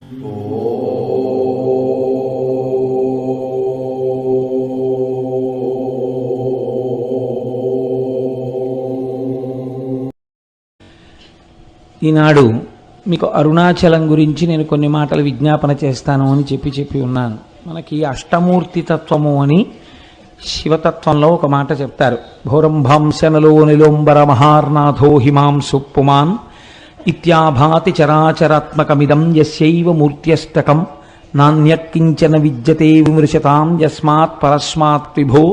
ఈనాడు మీకు అరుణాచలం గురించి నేను కొన్ని మాటలు విజ్ఞాపన చేస్తాను అని చెప్పి ఉన్నాను. మనకి అష్టమూర్తి తత్వము అని శివతత్వంలో ఒక మాట చెప్తారు. భౌరంభాంశనలో నిలోంబర మహార్నాథో హిమాంసు పుమాన్ ఇత్యాభాతి చరాచరాత్మకమిదం యస్యైవ మూర్త్యష్టకం నాణ్యకించన విద్యతే విమృశతాం యస్మాత్ పరస్మాత్ విభో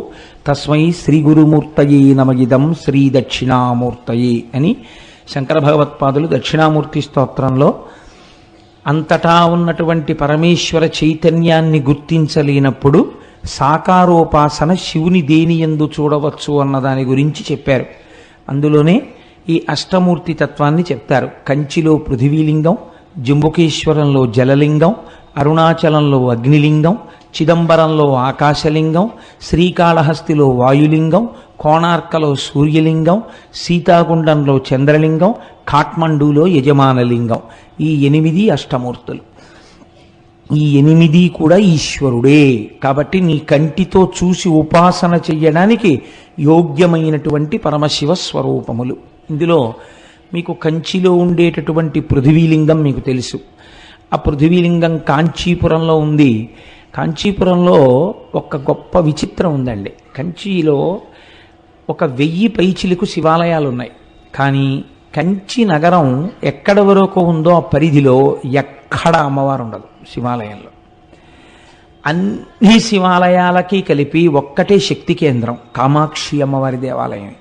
తస్మై శ్రీ గురుమూర్తయే నమగిదం శ్రీ దక్షిణామూర్తయే అని శంకర భగవత్పాదులు దక్షిణామూర్తి స్తోత్రంలో అంతటా ఉన్నటువంటి పరమేశ్వర చైతన్యాన్ని గుర్తించలేనప్పుడు సాకారోపాసన శివుని దేనియందు చూడవచ్చు అన్న దాని గురించి చెప్పారు. అందులోనే ఈ అష్టమూర్తి తత్వాన్ని చెప్తారు. కంచిలో పృథివీలింగం, జంబుకేశ్వరంలో జలలింగం, అరుణాచలంలో అగ్నిలింగం, చిదంబరంలో ఆకాశలింగం, శ్రీకాళహస్తిలో వాయులింగం, కోణార్కలో సూర్యలింగం, సీతాగుండంలో చంద్రలింగం, కాఠ్మండూలో యజమానలింగం. ఈ 8 అష్టమూర్తులు. ఈ 8 కూడా ఈశ్వరుడే. కాబట్టి నీ కంటితో చూసి ఉపాసన చెయ్యడానికి యోగ్యమైనటువంటి పరమశివ స్వరూపములు. ఇందులో మీకు కంచిలో ఉండేటటువంటి పృథివీలింగం మీకు తెలుసు. ఆ పృథివీలింగం కాంచీపురంలో ఉంది. కాంచీపురంలో ఒక గొప్ప విచిత్రం ఉందండి. కంచిలో 1000 పైచిలకు శివాలయాలు ఉన్నాయి. కానీ కంచి నగరం ఎక్కడ వరకు ఉందో ఆ పరిధిలో ఎక్కడ అమ్మవారు ఉండదు శివాలయంలో. అన్ని శివాలయాలకి కలిపి ఒక్కటే శక్తి కేంద్రం కామాక్షి అమ్మవారి దేవాలయం.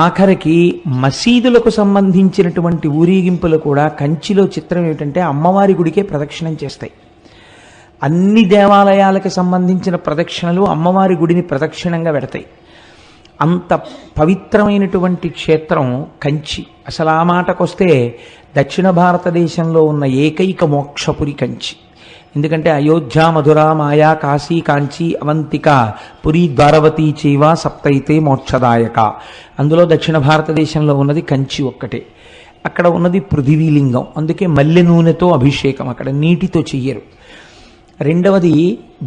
ఆఖరికి మసీదులకు సంబంధించినటువంటి ఊరేగింపులు కూడా కంచిలో చిత్రం ఏమిటంటే అమ్మవారి గుడికే ప్రదక్షిణం చేస్తాయి. అన్ని దేవాలయాలకు సంబంధించిన ప్రదక్షిణలు అమ్మవారి గుడిని ప్రదక్షిణంగా పెడతాయి. అంత పవిత్రమైనటువంటి క్షేత్రం కంచి. అసలు ఆ మాటకొస్తే దక్షిణ భారతదేశంలో ఉన్న ఏకైక మోక్షపురి కంచి. ఎందుకంటే అయోధ్య, మధుర, మాయా, కాశీ, కాంచి, అవంతిక, పురి, ద్వారవతి చైవ సప్తైతే మోక్షదాయక. అందులో దక్షిణ భారతదేశంలో ఉన్నది కంచి ఒక్కటే. అక్కడ ఉన్నది పృథివీలింగం. అందుకే మల్లె నూనెతో అభిషేకం, అక్కడ నీటితో చెయ్యరు. రెండవది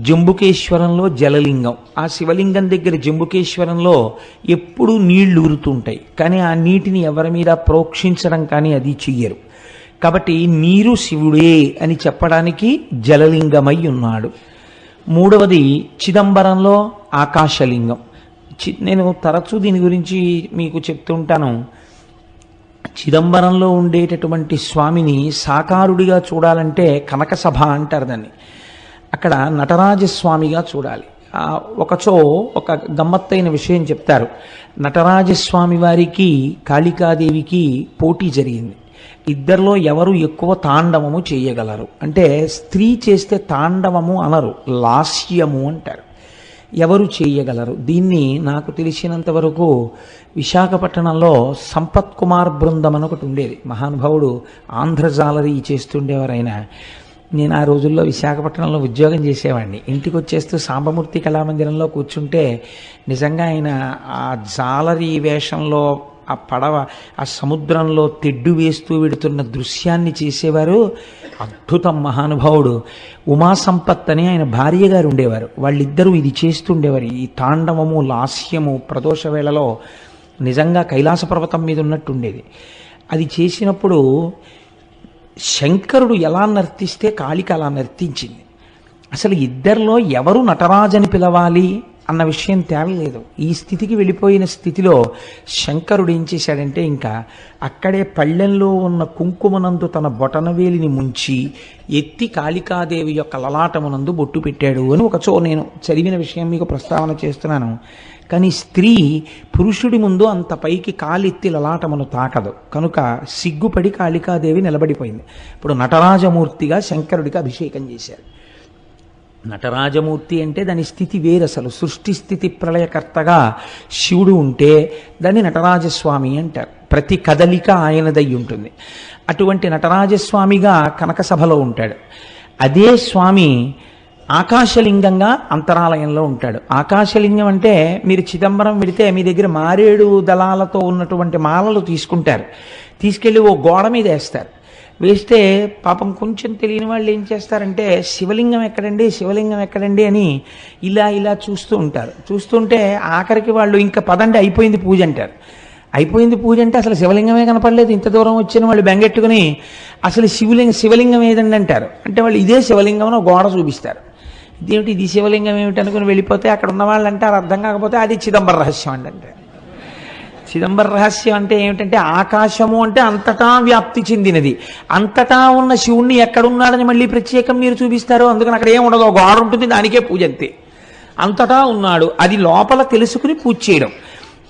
జంబుకేశ్వరంలో జలలింగం. ఆ శివలింగం దగ్గర జంబుకేశ్వరంలో ఎప్పుడూ నీళ్లు ఊరుతుంటాయి, కానీ ఆ నీటిని ఎవరి మీద ప్రోక్షించడం కానీ అది చెయ్యరు. కాబట్టి నీరు శివుడే అని చెప్పడానికి జలలింగమై ఉన్నాడు. మూడవది చిదంబరంలో ఆకాశలింగం. నేను తరచూ దీని గురించి మీకు చెప్తుంటాను. చిదంబరంలో ఉండేటటువంటి స్వామిని సాకారుడిగా చూడాలంటే కనకసభ అంటారు దాన్ని. అక్కడ నటరాజస్వామిగా చూడాలి. ఒకచో ఒక గమ్మత్తైన విషయం చెప్తారు. నటరాజస్వామి వారికి కాళికాదేవికి పోటీ జరిగింది. ఇద్దరిలో ఎవరు ఎక్కువ తాండవము చేయగలరు అంటే, స్త్రీ చేస్తే తాండవము అనరు, లాస్యము అంటారు. ఎవరు చేయగలరు దీన్ని? నాకు తెలిసినంత వరకు విశాఖపట్నంలో సంపత్ కుమార్ బృందం అని ఒకటి ఉండేది. మహానుభావుడు ఆంధ్రజాలరీ చేస్తుండేవారు ఆయన. నేను ఆ రోజుల్లో విశాఖపట్నంలో ఉద్యోగం చేసేవాడిని. ఇంటికి వచ్చేస్తూ సాంబమూర్తి కళామందిరంలో కూర్చుంటే నిజంగా ఆయన ఆ జాలరీ వేషంలో ఆ పడవ ఆ సముద్రంలో తెడ్డు వేస్తూ వెడుతున్న దృశ్యాన్ని చేసేవారు. అద్భుతం. మహానుభావుడు ఉమాసంపత్ అని ఆయన భార్య గారు ఉండేవారు. వాళ్ళిద్దరూ ఇది చేస్తుండేవారు. ఈ తాండవము, లాస్యము ప్రదోష వేళలో నిజంగా కైలాస పర్వతం మీద ఉన్నట్టు ఉండేది. అది చేసినప్పుడు శంకరుడు ఎలా నర్తిస్తే కాళిక అలా నర్తించింది. అసలు ఇద్దరిలో ఎవరు నటరాజని పిలవాలి అన్న విషయం తేలలేదు. ఈ స్థితికి వెళ్ళిపోయిన స్థితిలో శంకరుడు ఏం చేశాడంటే, ఇంకా అక్కడే పళ్ళెంలో ఉన్న కుంకుమనందు తన బొటనవేలిని ముంచి ఎత్తి కాళికాదేవి యొక్క లలాటమునందు బొట్టు పెట్టాడు అని ఒకచో నేను చదివిన విషయం మీకు ప్రస్తావన చేస్తున్నాను. కానీ స్త్రీ పురుషుడి ముందు అంత పైకి కాలెత్తి లలాటమును తాకదు కనుక సిగ్గుపడి కాళికాదేవి నిలబడిపోయింది. ఇప్పుడు నటరాజమూర్తిగా శంకరుడికి అభిషేకం చేశారు. నటరాజమూర్తి అంటే దాని స్థితి వేరు. అసలు సృష్టి స్థితి ప్రళయకర్తగా శివుడు ఉంటే దాన్ని నటరాజస్వామి అంటారు. ప్రతి కదలిక ఆయనదై ఉంటుంది. అటువంటి నటరాజస్వామిగా కనకసభలో ఉంటాడు. అదే స్వామి ఆకాశలింగంగా అంతరాలయంలో ఉంటాడు. ఆకాశలింగం అంటే మీరు చిదంబరం వెడితే మీ దగ్గర మారేడు దళాలతో ఉన్నటువంటి మాలలు తీసుకుంటారు, తీసుకెళ్ళి ఓ గోడ మీద వేస్తారు. వేస్తే పాపం కొంచెం తెలియని వాళ్ళు ఏం చేస్తారంటే శివలింగం ఎక్కడండి శివలింగం ఎక్కడండి అని ఇలా ఇలా చూస్తూ ఉంటారు. చూస్తుంటే ఆఖరికి వాళ్ళు ఇంకా పదండి అయిపోయింది పూజ అంటారు. అయిపోయింది పూజ అంటే అసలు శివలింగమే కనపడలేదు. ఇంత దూరం వచ్చిన వాళ్ళు బెంగెట్టుకుని అసలు శివలింగం ఏదండి అంటారు. అంటే వాళ్ళు ఇదే శివలింగం అని గోడ చూపిస్తారు. ఇదేమిటి ఇది శివలింగం ఏమిటి అనుకుని వెళ్ళిపోతే అక్కడ ఉన్న వాళ్ళు అంటారు అర్థం కాకపోతే అది చిదంబర రహస్యం అండి అంటారు. చిదంబర రహస్యం అంటే ఏమిటంటే ఆకాశము అంటే అంతటా వ్యాప్తి చెందినది. అంతటా ఉన్న శివుణ్ణి ఎక్కడున్నాడని మళ్ళీ ప్రత్యేకం మీరు చూపిస్తారు. అందుకని అక్కడ ఏం ఉండదు, గోడ ఉంటుంది, దానికే పూజ అంతే. అంతటా ఉన్నాడు, అది లోపల తెలుసుకుని పూజ చేయడం.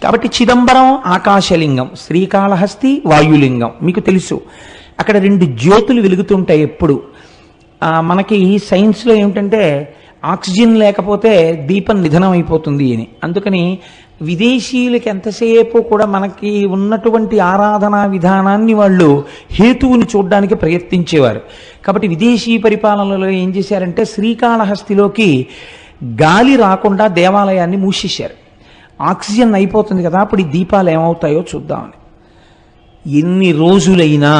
కాబట్టి చిదంబరం ఆకాశలింగం, శ్రీకాళహస్తి వాయులింగం. మీకు తెలుసు అక్కడ 2 జ్యోతులు వెలుగుతుంటాయి ఎప్పుడు. మనకి సైన్స్లో ఏమిటంటే ఆక్సిజన్ లేకపోతే దీపం నిధనం అయిపోతుంది అని. అందుకని విదేశీయులకి ఎంతసేపు కూడా మనకి ఉన్నటువంటి ఆరాధనా విధానాన్ని వాళ్ళు హేతువుని చూడడానికి ప్రయత్నించేవారు. కాబట్టి విదేశీ పరిపాలనలో ఏం చేశారంటే శ్రీకాళహస్తిలోకి గాలి రాకుండా దేవాలయాన్ని మూసేశారు. ఆక్సిజన్ అయిపోతుంది కదా, అప్పుడు ఈ దీపాలు ఏమవుతాయో చూద్దామని. ఎన్ని రోజులైనా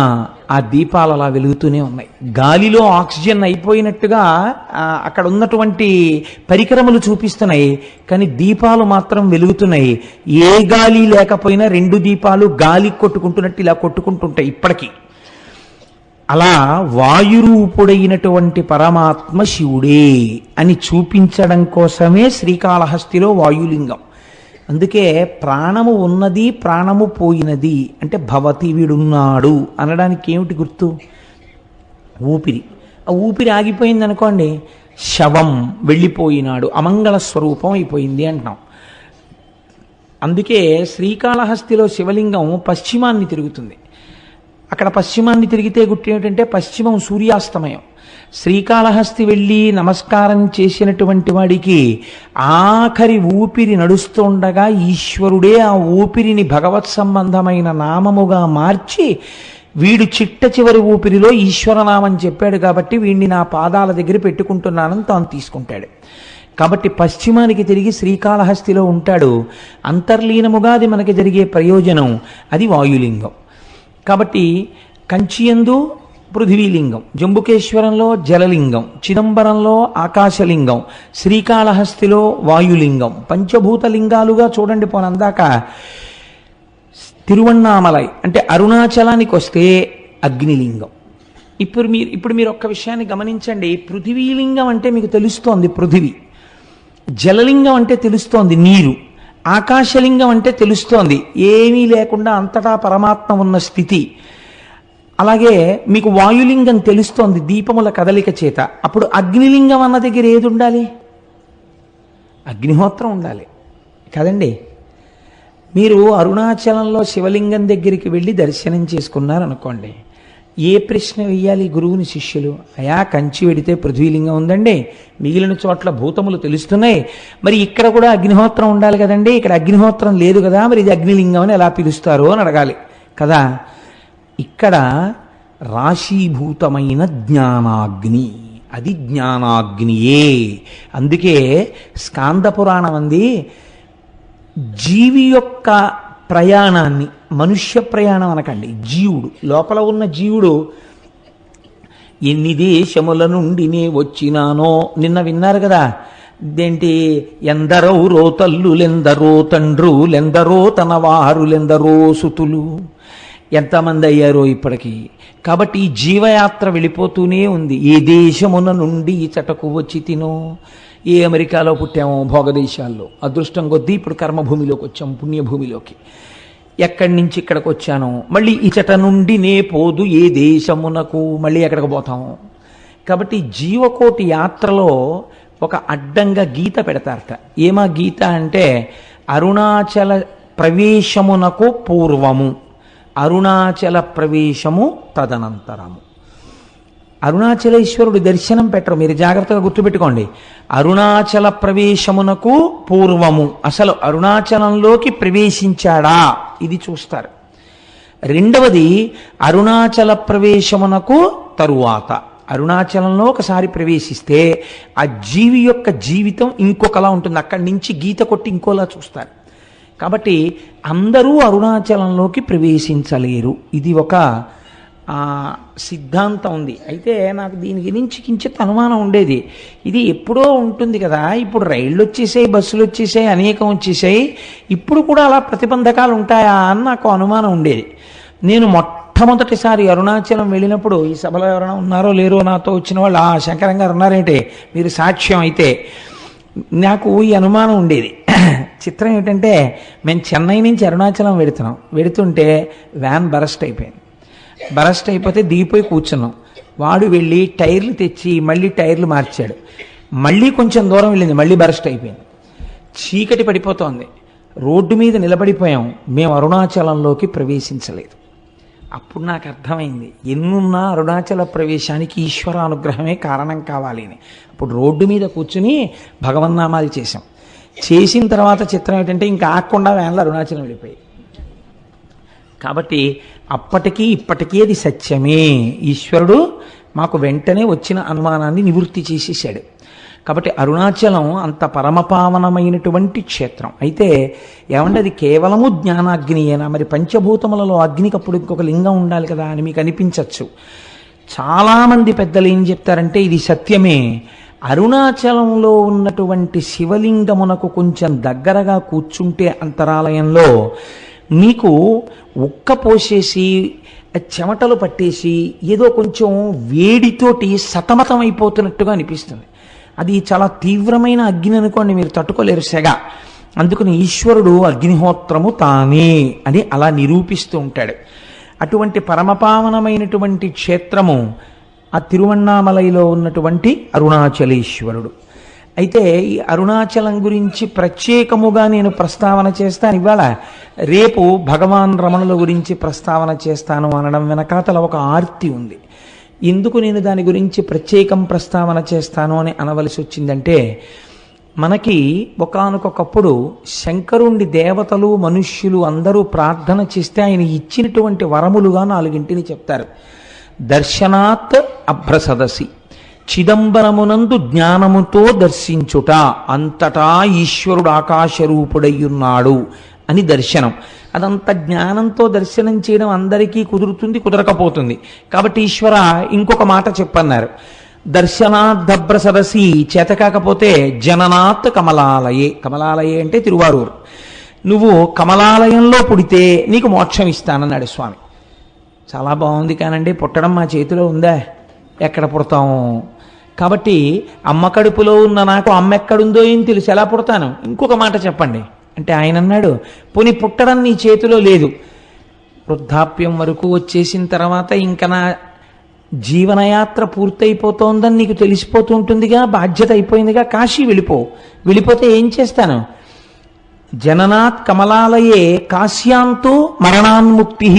ఆ దీపాలు అలా వెలుగుతూనే ఉన్నాయి. గాలిలో ఆక్సిజన్ అయిపోయినట్టుగా అక్కడ ఉన్నటువంటి పరికరములు చూపిస్తున్నాయి, కానీ దీపాలు మాత్రం వెలుగుతున్నాయి. ఏ గాలి లేకపోయినా 2 దీపాలు గాలి కొట్టుకుంటున్నట్టు ఇలా కొట్టుకుంటుంటాయి ఇప్పటికీ. అలా వాయురూపుడైనటువంటి పరమాత్మ శివుడే అని చూపించడం కోసమే శ్రీకాళహస్తిలో వాయులింగం. అందుకే ప్రాణము ఉన్నది ప్రాణము పోయినది అంటే భవతి వీడున్నాడు అనడానికి ఏమిటి గుర్తు? ఊపిరి. ఆ ఊపిరి ఆగిపోయింది అనుకోండి, శవం వెళ్ళిపోయినాడు, అమంగళ స్వరూపం అయిపోయింది అంటున్నాం. అందుకే శ్రీకాళహస్తిలో శివలింగం పశ్చిమాన్ని తిరుగుతుంది. అక్కడ పశ్చిమాన్ని తిరిగితే గుర్తు ఏమిటంటే పశ్చిమం సూర్యాస్తమయం. శ్రీకాళహస్తి వెళ్ళి నమస్కారం చేసినటువంటి వాడికి ఆఖరి ఊపిరి నడుస్తుండగా ఈశ్వరుడే ఆ ఊపిరిని భగవత్ సంబంధమైన నామముగా మార్చి వీడు చిట్ట చివరి ఊపిరిలో ఈశ్వరనామం చెప్పాడు కాబట్టి వీడిని నా పాదాల దగ్గర పెట్టుకుంటున్నానని తాను తీసుకుంటాడు. కాబట్టి పశ్చిమానికి తిరిగి శ్రీకాళహస్తిలో ఉంటాడు. అంతర్లీనముగా అది మనకి జరిగే ప్రయోజనం అది వాయులింగం. కాబట్టి కంచియందు పృథివీలింగం, జంబుకేశ్వరంలో జలలింగం, చిదంబరంలో ఆకాశలింగం, శ్రీకాళహస్తిలో వాయులింగం. పంచభూత లింగాలుగా చూడండి. పోనందాక తిరువణ్ణామలై అంటే అరుణాచలానికి వస్తే అగ్నిలింగం. ఇప్పుడు మీరు ఒక్క విషయాన్ని గమనించండి. పృథివీలింగం అంటే మీకు తెలుస్తోంది పృథివీ, జలలింగం అంటే తెలుస్తోంది నీరు, ఆకాశలింగం అంటే తెలుస్తోంది ఏమీ లేకుండా అంతటా పరమాత్మ ఉన్న స్థితి. అలాగే మీకు వాయులింగం తెలుస్తోంది దీపముల కదలిక చేత. అప్పుడు అగ్నిలింగం అన్న దగ్గర ఏది ఉండాలి? అగ్నిహోత్రం ఉండాలి కదండి. మీరు అరుణాచలంలో శివలింగం దగ్గరికి వెళ్ళి దర్శనం చేసుకున్నారనుకోండి, ఏ ప్రశ్న వెయ్యాలి గురువుని శిష్యులు? అయా కంచి వెడితే పృథ్వీలింగం ఉందండి, మిగిలిన చోట్ల భూతములు తెలుస్తున్నాయి, మరి ఇక్కడ కూడా అగ్నిహోత్రం ఉండాలి కదండి, ఇక్కడ అగ్నిహోత్రం లేదు కదా, మరి ఇది అగ్నిలింగం అని ఎలా పిలుస్తారు అని అడగాలి కదా. ఇక్కడ రాశీభూతమైన జ్ఞానాగ్ని, అది జ్ఞానాగ్నియే. అందుకే స్కాంద పురాణం అంది జీవి యొక్క ప్రయాణాన్ని, మనుష్య ప్రయాణం అనకండి, జీవుడు లోపల ఉన్న జీవుడు ఎన్ని దేశముల నుండి నే వచ్చినానో నిన్న విన్నారు కదా. ఇదేంటి? ఎందరో రోతల్లులెందరో తండ్రులెందరో తన వారులెందరో సుతులు, ఎంతమంది అయ్యారో ఇప్పటికీ. కాబట్టి ఈ జీవయాత్ర వెళ్ళిపోతూనే ఉంది. ఏ దేశమున నుండి ఈ చటకు వచ్చి తినో, ఏ అమెరికాలో పుట్టామో భోగదేశాల్లో, అదృష్టం కొద్దీ ఇప్పుడు కర్మభూమిలోకి వచ్చాం, పుణ్యభూమిలోకి. ఎక్కడి నుంచి ఇక్కడికి వచ్చానో, మళ్ళీ ఇచట నుండి నే పోదు ఏ దేశమునకు, మళ్ళీ ఎక్కడికి పోతాము. కాబట్టి జీవకోటి యాత్రలో ఒక అడ్డంగా గీత పెడతారట. ఏమా గీత అంటే అరుణాచల ప్రవేశమునకు పూర్వము, అరుణాచల ప్రవేశము తదనంతరము. అరుణాచలేశ్వరుడు దర్శనం పెట్టరు, మీరు జాగ్రత్తగా గుర్తుపెట్టుకోండి. అరుణాచల ప్రవేశమునకు పూర్వము, అసలు అరుణాచలంలోకి ప్రవేశించాడా ఇది చూస్తారు. రెండవది అరుణాచల ప్రవేశమునకు తరువాత, అరుణాచలంలో ఒకసారి ప్రవేశిస్తే ఆ జీవి యొక్క జీవితం ఇంకొకలా ఉంటుంది, అక్కడి నుంచి గీత కొట్టి ఇంకోలా చూస్తారు. కాబట్టి అందరూ అరుణాచలంలోకి ప్రవేశించలేరు. ఇది ఒక సిద్ధాంతం ఉంది. అయితే నాకు దీని గురించి కించిత్ అనుమానం ఉండేది. ఇది ఎప్పుడో ఉంటుంది కదా, ఇప్పుడు రైళ్ళు వచ్చేసాయి, బస్సులు వచ్చేసాయి, అనేకం వచ్చేసాయి, ఇప్పుడు కూడా అలా ప్రతిబంధకాలు ఉంటాయా అని నాకు అనుమానం ఉండేది. నేను మొట్టమొదటిసారి అరుణాచలం వెళ్ళినప్పుడు, ఈ సభలో ఎవరైనా ఉన్నారో లేరో నాతో వచ్చిన వాళ్ళు, శంకరం గారు ఉన్నారేంటే మీరు సాక్ష్యం అయితే, నాకు ఈ అనుమానం ఉండేది. చిత్రం ఏంటంటే, మేము చెన్నై నుంచి అరుణాచలం వెడుతుంటే వ్యాన్ బరస్ట్ అయిపోయింది. బరస్ట్ అయిపోతే దిగిపోయి కూర్చున్నాం. వాడు వెళ్ళి టైర్లు తెచ్చి మళ్ళీ టైర్లు మార్చాడు. మళ్ళీ కొంచెం దూరం వెళ్ళింది, మళ్ళీ బరస్ట్ అయిపోయింది. చీకటి పడిపోతోంది, రోడ్డు మీద నిలబడిపోయాం. మేము అరుణాచలంలోకి ప్రవేశించలేదు. అప్పుడు నాకు అర్థమైంది, ఎన్నున్నా అరుణాచల ప్రవేశానికి ఈశ్వరానుగ్రహమే కారణం కావాలి అని. అప్పుడు రోడ్డు మీద కూర్చుని భగవన్నామాలు చేశాం. చేసిన తర్వాత చిత్రం ఏంటంటే, ఇంకా ఆకుండా వ్యాన్లో అరుణాచలం వెళ్ళిపోయి. కాబట్టి అప్పటికీ ఇప్పటికీ అది సత్యమే. ఈశ్వరుడు మాకు వెంటనే వచ్చిన అనుమానాన్ని నివృత్తి చేసేసాడు. కాబట్టి అరుణాచలం అంత పరమపావనమైనటువంటి క్షేత్రం. అయితే ఏమంటే అది కేవలము జ్ఞానాగ్నియేనా? మరి పంచభూతములలో అగ్నికి అప్పుడు ఇంకొక లింగం ఉండాలి కదా అని మీకు అనిపించవచ్చు. చాలామంది పెద్దలు ఏం చెప్తారంటే ఇది సత్యమే. అరుణాచలంలో ఉన్నటువంటి శివలింగమునకు కొంచెం దగ్గరగా కూర్చుంటే అంతరాలయంలో నీకు ఉక్క పోసేసి చెమటలు పట్టేసి ఏదో కొంచెం వేడితోటి సతమతం అయిపోతున్నట్టుగా అనిపిస్తుంది. అది చాలా తీవ్రమైన అగ్ని అనుకోండి, మీరు తట్టుకోలేరు సెగ. అందుకని ఈశ్వరుడు అగ్నిహోత్రము తానే అని అలా నిరూపిస్తూ ఉంటాడు. అటువంటి పరమపావనమైనటువంటి క్షేత్రము ఆ తిరువణ్ణామలైలో ఉన్నటువంటి అరుణాచలేశ్వరుడు. అయితే ఈ అరుణాచలం గురించి ప్రత్యేకముగా నేను ప్రస్తావన చేస్తాను ఇవాళ. రేపు భగవాన్ రమణుల గురించి ప్రస్తావన చేస్తాను అనడం వెనకాతల ఒక ఆర్తి ఉంది. ఎందుకు నేను దాని గురించి ప్రత్యేకం ప్రస్తావన చేస్తాను అని అనవలసి వచ్చిందంటే, మనకి ఒకానొకప్పుడు శంకరుణ్ణి దేవతలు మనుష్యులు అందరూ ప్రార్థన చేస్తే ఆయన ఇచ్చినటువంటి వరములుగా 4 చెప్తారు. దర్శనాత్ అభ్రసదసి, చిదంబరమునందు జ్ఞానముతో దర్శించుట, అంతటా ఈశ్వరుడు ఆకాశరూపుడయ్యున్నాడు అని దర్శనం. అదంత జ్ఞానంతో దర్శనం చేయడం అందరికీ కుదురుతుంది, కుదరకపోతుంది. కాబట్టి ఈశ్వర ఇంకొక మాట చెప్పన్నారు, దర్శనాద్దభ్ర సరసి, చేత కాకపోతే జననాత్ కమలాలయే. కమలాలయే అంటే తిరువారూరు. నువ్వు కమలాలయంలో పుడితే నీకు మోక్షం ఇస్తానన్నాడు స్వామి. చాలా బాగుంది కానండి, పుట్టడం మా చేతిలో ఉందా? ఎక్కడ పుడతాము? కాబట్టి అమ్మ కడుపులో ఉన్న నాకు అమ్మ ఎక్కడుందో ఏం తెలుసు, ఎలా పుడతాను? ఇంకొక మాట చెప్పండి అంటే ఆయన అన్నాడు, పోనీ పుట్టడం నీ చేతిలో లేదు, వృద్ధాప్యం వరకు వచ్చేసిన తర్వాత ఇంకా నా జీవనయాత్ర పూర్తయిపోతోందని నీకు తెలిసిపోతూ ఉంటుందిగా, బాధ్యత అయిపోయిందిగా, కాశీ వెళ్ళిపోతే ఏం చేస్తాను? జననాత్ కమలాలయే కాశ్యాంతో మరణాన్ముక్తి,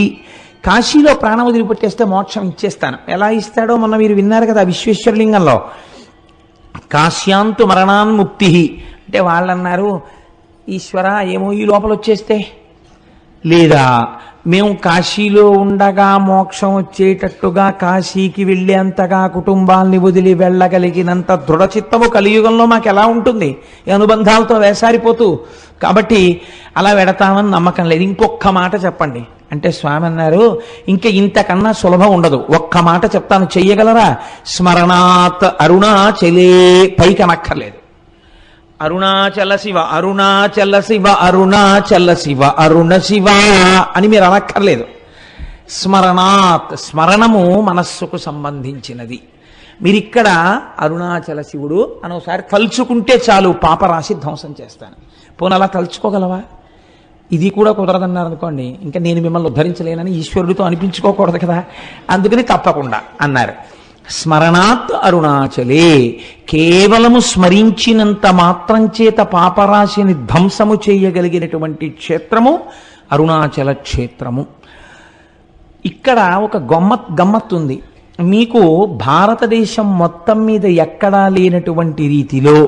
కాశీలో ప్రాణం వదిలిపెట్టేస్తే మోక్షం ఇచ్చేస్తాను. ఎలా ఇస్తాడో మొన్న మీరు విన్నారు కదా విశ్వేశ్వరలింగంలో, కాశ్యాంతు మరణాన్ముక్తి అంటే వాళ్ళన్నారు, ఈశ్వర ఏమో ఈ లోపల వచ్చేస్తే, లేదా మేము కాశీలో ఉండగా మోక్షం వచ్చేటట్టుగా కాశీకి వెళ్ళేంతగా కుటుంబాల్ని వదిలి వెళ్ళగలిగినంత దృఢచిత్తము కలియుగంలో మాకు ఎలా ఉంటుంది? ఈ అనుబంధాలతో వేసారిపోతూ. కాబట్టి అలా వెడతామని నమ్మకం లేదు. ఇంకొక మాట చెప్పండి అంటే స్వామి అన్నారు, ఇంకా ఇంతకన్నా సులభం ఉండదు, ఒక్క మాట చెప్తాను, చెయ్యగలరా? స్మరణాత్ అరుణాచలే, పైకి అనక్కర్లేదు. అరుణాచల శివ అరుణాచల శివ అరుణాచల శివ అరుణ శివ అని మీరు అనక్కర్లేదు. స్మరణాత్, స్మరణము మనస్సుకు సంబంధించినది. మీరిక్కడ అరుణాచల శివుడు అని ఒకసారి తలుచుకుంటే చాలు, పాపరాశి ధ్వంసం చేస్తాను. పోనీ అలా తలుచుకోగలవా? ఇది కూడా కుదరదన్నారు అనుకోండి, ఇంకా నేను మిమ్మల్ని ఉద్ధరించలేనని ఈశ్వరుడితో అనిపించుకోకూడదు కదా, అందుకని తప్పకుండా అన్నారు. స్మరణాత్ అరుణాచలే, కేవలము స్మరించినంత మాత్రం చేత పాపరాశిని ధ్వంసము చేయగలిగినటువంటి క్షేత్రము అరుణాచల క్షేత్రము. ఇక్కడ ఒక గమ్మత్తు ఉంది. మీకు భారతదేశం మొత్తం మీద ఎక్కడా లేనటువంటి రీతిలో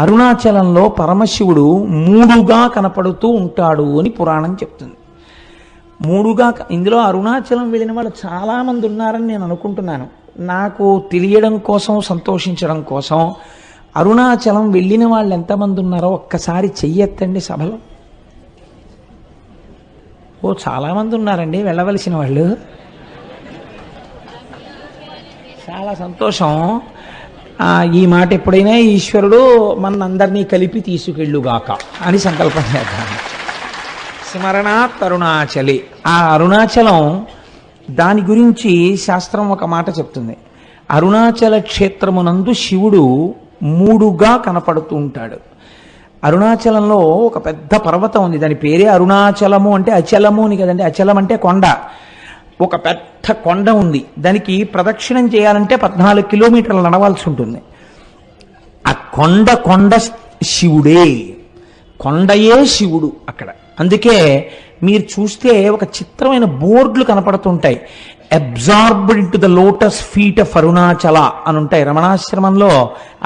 అరుణాచలంలో పరమశివుడు 3గా కనపడుతూ ఉంటాడు అని పురాణం చెప్తుంది. 3గా, ఇందులో అరుణాచలం వెళ్ళిన వాళ్ళు చాలామంది ఉన్నారని నేను అనుకుంటున్నాను. నాకు తెలియడం కోసం, సంతోషించడం కోసం, అరుణాచలం వెళ్ళిన వాళ్ళు ఎంతమంది ఉన్నారో ఒక్కసారి చెయ్యెత్తండి సభలో. చాలామంది ఉన్నారండి వెళ్ళవలసిన వాళ్ళు. చాలా సంతోషం. ఈ మాట ఎప్పుడైనా ఈశ్వరుడు మనందరినీ కలిపి తీసుకెళ్ళుగాక అని సంకల్పం చేద్దాం. స్మరణాత్ అరుణాచలి. ఆ అరుణాచలం దాని గురించి శాస్త్రం ఒక మాట చెప్తుంది. అరుణాచల క్షేత్రమునందు శివుడు మూడుగా కనపడుతూ ఉంటాడు. అరుణాచలంలో ఒక పెద్ద పర్వతం ఉంది, దాని పేరే అరుణాచలము. అంటే అచలము అని కదండి, అచలం అంటే కొండ. ఒక పెద్ద కొండ ఉంది, దానికి ప్రదక్షిణం చేయాలంటే 14 కిలోమీటర్లు నడవాల్సి ఉంటుంది. ఆ కొండ శివుడే, కొండయే శివుడు అక్కడ. అందుకే మీరు చూస్తే ఒక చిత్రమైన బోర్డులు కనపడుతుంటాయి. Absorbed into the lotus feet of Arunachala అని ఉంటాయి. రమణాశ్రమంలో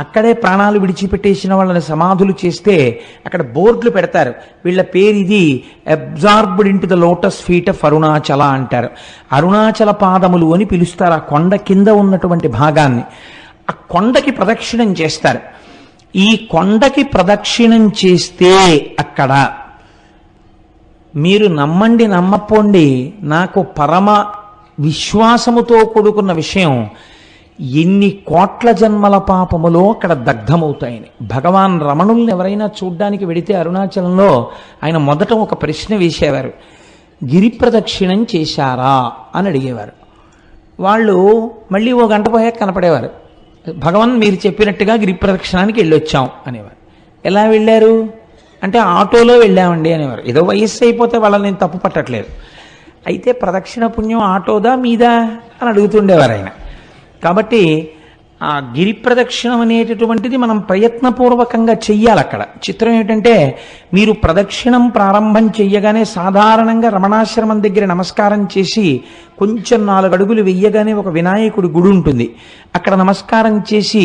అక్కడే ప్రాణాలు విడిచిపెట్టేసిన వాళ్ళని సమాధులు చేస్తే అక్కడ బోర్డులు పెడతారు, వీళ్ళ పేరు ఇది, absorbed into the lotus feet of Arunachala అంటారు. అరుణాచల పాదములు అని పిలుస్తారు ఆ కొండ కింద ఉన్నటువంటి భాగాన్ని. ఆ కొండకి ప్రదక్షిణం చేస్తారు. ఈ కొండకి ప్రదక్షిణం చేస్తే అక్కడ మీరు నమ్మండి నమ్మపోండి, నాకు పరమ విశ్వాసముతో కూడుకున్న విషయం, ఎన్ని కోట్ల జన్మల పాపములో అక్కడ దగ్ధమవుతాయని. భగవాన్ రమణుల్ని ఎవరైనా చూడ్డానికి వెడితే అరుణాచలంలో ఆయన మొదట ఒక ప్రశ్న వేసేవారు, గిరి ప్రదక్షిణం చేశారా అని అడిగేవారు. వాళ్ళు మళ్ళీ ఓ గంట పోయాక కనపడేవారు, భగవాన్ మీరు చెప్పినట్టుగా గిరి ప్రదక్షిణానికి వెళ్ళొచ్చాం అనేవారు. ఎలా వెళ్ళారు అంటే ఆటోలో వెళ్ళామండి అనేవారు. ఏదో వయస్సు అయిపోతే వాళ్ళని నేను తప్పు పట్టట్లేదు, అయితే ప్రదక్షిణ పుణ్యం ఆటోదా మీదా అని అడుగుతుండేవారు ఆయన. కాబట్టి ఆ గిరి ప్రదక్షిణం అనేటటువంటిది మనం ప్రయత్నపూర్వకంగా చెయ్యాలి. అక్కడ చిత్రం ఏమిటంటే, మీరు ప్రదక్షిణం ప్రారంభం చెయ్యగానే సాధారణంగా రమణాశ్రమం దగ్గర నమస్కారం చేసి కొంచెం 4 అడుగులు వెయ్యగానే ఒక వినాయకుడి గుడి ఉంటుంది, అక్కడ నమస్కారం చేసి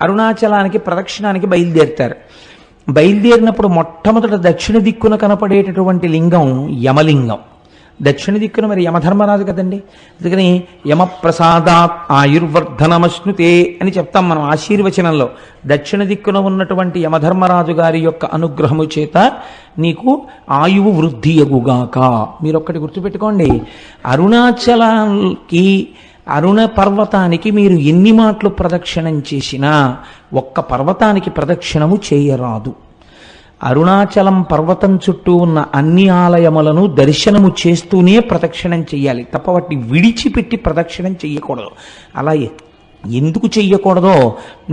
అరుణాచలానికి ప్రదక్షిణానికి బయలుదేరుతారు. బయలుదేరినప్పుడు మొట్టమొదట దక్షిణ దిక్కున కనపడేటటువంటి లింగం యమలింగం. దక్షిణ దిక్కున మరి యమధర్మరాజు కదండి, అందుకని యమప్రసాదాత్ ఆయుర్వర్ధనమశ్నుతే అని చెప్తాం మనం ఆశీర్వచనంలో. దక్షిణ దిక్కున ఉన్నటువంటి యమధర్మరాజు గారి యొక్క అనుగ్రహము చేత నీకు ఆయువు వృద్ధి ఎగుగాక. మీరు ఒక్కటి గుర్తుపెట్టుకోండి, అరుణాచలానికి అరుణ పర్వతానికి మీరు ఎన్ని మాటలు ప్రదక్షిణం చేసినా ఒక్క పర్వతానికి ప్రదక్షిణము చేయరాదు. అరుణాచలం పర్వతం చుట్టూ ఉన్న అన్ని ఆలయములను దర్శనము చేస్తూనే ప్రదక్షిణం చెయ్యాలి తప్ప వాటిని విడిచిపెట్టి ప్రదక్షిణం చెయ్యకూడదు. అలా ఎందుకు చెయ్యకూడదో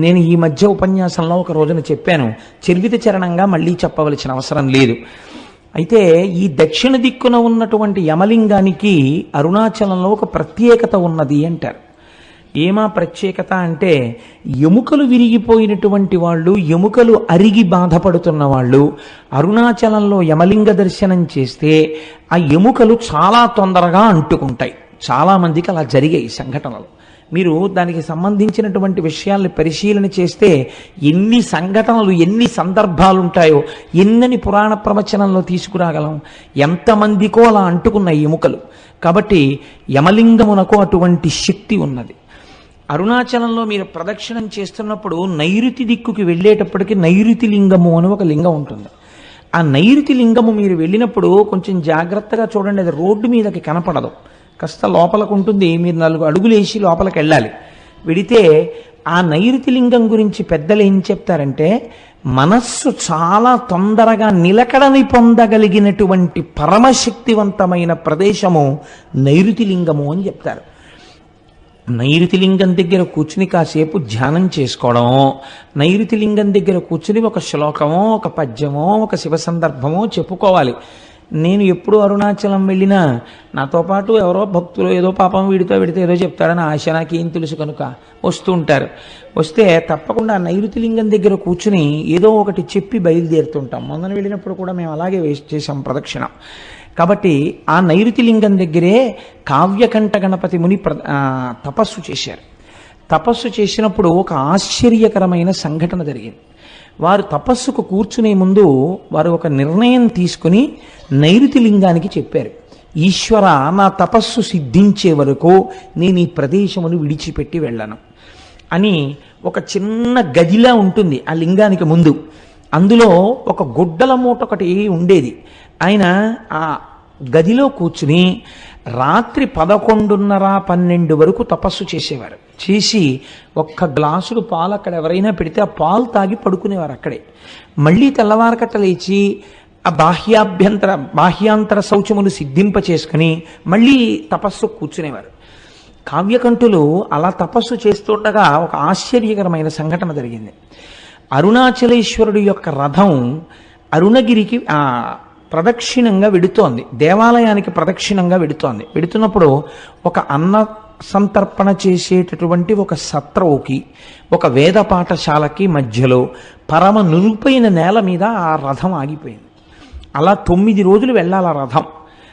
నేను ఈ మధ్య ఉపన్యాసంలో ఒక రోజున చెప్పాను, చర్విత చరణంగా మళ్ళీ చెప్పవలసిన అవసరం లేదు. అయితే ఈ దక్షిణ దిక్కున ఉన్నటువంటి యమలింగానికి అరుణాచలంలో ఒక ప్రత్యేకత ఉన్నది అంటారు. ఏమా ప్రత్యేకత అంటే, ఎముకలు విరిగిపోయినటువంటి వాళ్ళు, ఎముకలు అరిగి బాధపడుతున్న వాళ్ళు అరుణాచలంలో యమలింగ దర్శనం చేస్తే ఆ ఎముకలు చాలా తొందరగా అంటుకుంటాయి. చాలామందికి అలా జరిగాయి సంఘటనలు. మీరు దానికి సంబంధించినటువంటి విషయాల్ని పరిశీలన చేస్తే ఎన్ని సంఘటనలు, ఎన్ని సందర్భాలు ఉంటాయో ఎన్నని పురాణ ప్రవచనంలో తీసుకురాగలం. ఎంతమందికో అలా అంటుకున్న ఎముకలు. కాబట్టి యమలింగమునకు అటువంటి శక్తి ఉన్నది. అరుణాచలంలో మీరు ప్రదక్షిణం చేస్తున్నప్పుడు నైరుతి దిక్కుకి వెళ్ళేటప్పటికి నైరుతి లింగము అని ఒక లింగం ఉంటుంది. ఆ నైరుతి లింగము మీరు వెళ్ళినప్పుడు కొంచెం జాగ్రత్తగా చూడండి, అది రోడ్డు మీదకి కనపడదు, కాస్త లోపలకు ఉంటుంది. మీరు 4 అడుగులు వేసి లోపలికి వెళ్ళాలి. వెడితే ఆ నైరుతి లింగం గురించి పెద్దలు ఏం చెప్తారంటే, మనస్సు చాలా తొందరగా నిలకడని పొందగలిగినటువంటి పరమశక్తివంతమైన ప్రదేశము నైరుతి లింగము అని చెప్తారు. నైరుతి లింగం దగ్గర కూర్చుని కాసేపు ధ్యానం చేసుకోవడమో, నైరుతి లింగం దగ్గర కూర్చుని ఒక శ్లోకమో, ఒక పద్యమో, ఒక శివ సందర్భమో చెప్పుకోవాలి. నేను ఎప్పుడు అరుణాచలం వెళ్ళినా నాతో పాటు ఎవరో భక్తులు ఏదో పాపం వీడితో వెడితే ఏదో చెప్తాడని ఆశ, నాకేం తెలుసు కనుక వస్తూ ఉంటారు. వస్తే తప్పకుండా నైరుతి లింగం దగ్గర కూర్చుని ఏదో ఒకటి చెప్పి బయలుదేరుతుంటాం. మొన్న వెళ్ళినప్పుడు కూడా మేము అలాగే చేసాం ప్రదక్షిణ. కాబట్టి ఆ నైరుతి లింగం దగ్గరే కావ్యకంఠ గణపతి ముని తపస్సు చేశారు. తపస్సు చేసినప్పుడు ఒక ఆశ్చర్యకరమైన సంఘటన జరిగింది. వారు తపస్సుకు కూర్చునే ముందు వారు ఒక నిర్ణయం తీసుకుని నైరుతి లింగానికి చెప్పారు, ఈశ్వర, నా తపస్సు సిద్ధించే వరకు నేను ఈ ప్రదేశమును విడిచిపెట్టి వెళ్ళను అని. ఒక చిన్న గదిలా ఉంటుంది ఆ లింగానికి ముందు, అందులో ఒక గుడ్డల మూట ఒకటి ఉండేది. ఆయన ఆ గదిలో కూర్చుని రాత్రి 11:30, 12 వరకు తపస్సు చేసేవారు. చేసి ఒక్క గ్లాసుడు పాలు అక్కడ ఎవరైనా పెడితే ఆ పాలు తాగి పడుకునేవారు అక్కడే. మళ్ళీ తెల్లవారకట్ట లేచి ఆ బాహ్యాంతర శౌచములు సిద్ధింప చేసుకుని మళ్ళీ తపస్సు కూర్చునేవారు. కావ్యకంఠులు అలా తపస్సు చేస్తుండగా ఒక ఆశ్చర్యకరమైన సంఘటన జరిగింది. అరుణాచలేశ్వరుడి యొక్క రథం అరుణగిరికి ప్రదక్షిణంగా వెడుతోంది, దేవాలయానికి ప్రదక్షిణంగా వెడుతున్నప్పుడు ఒక అన్న సంతర్పణ చేసేటటువంటి ఒక సత్రవుకి ఒక వేద పాఠశాలకి మధ్యలో పరమ నునుపైన నేల మీద ఆ రథం ఆగిపోయింది. అలా 9 రోజులు వెళ్ళాలి ఆ రథం.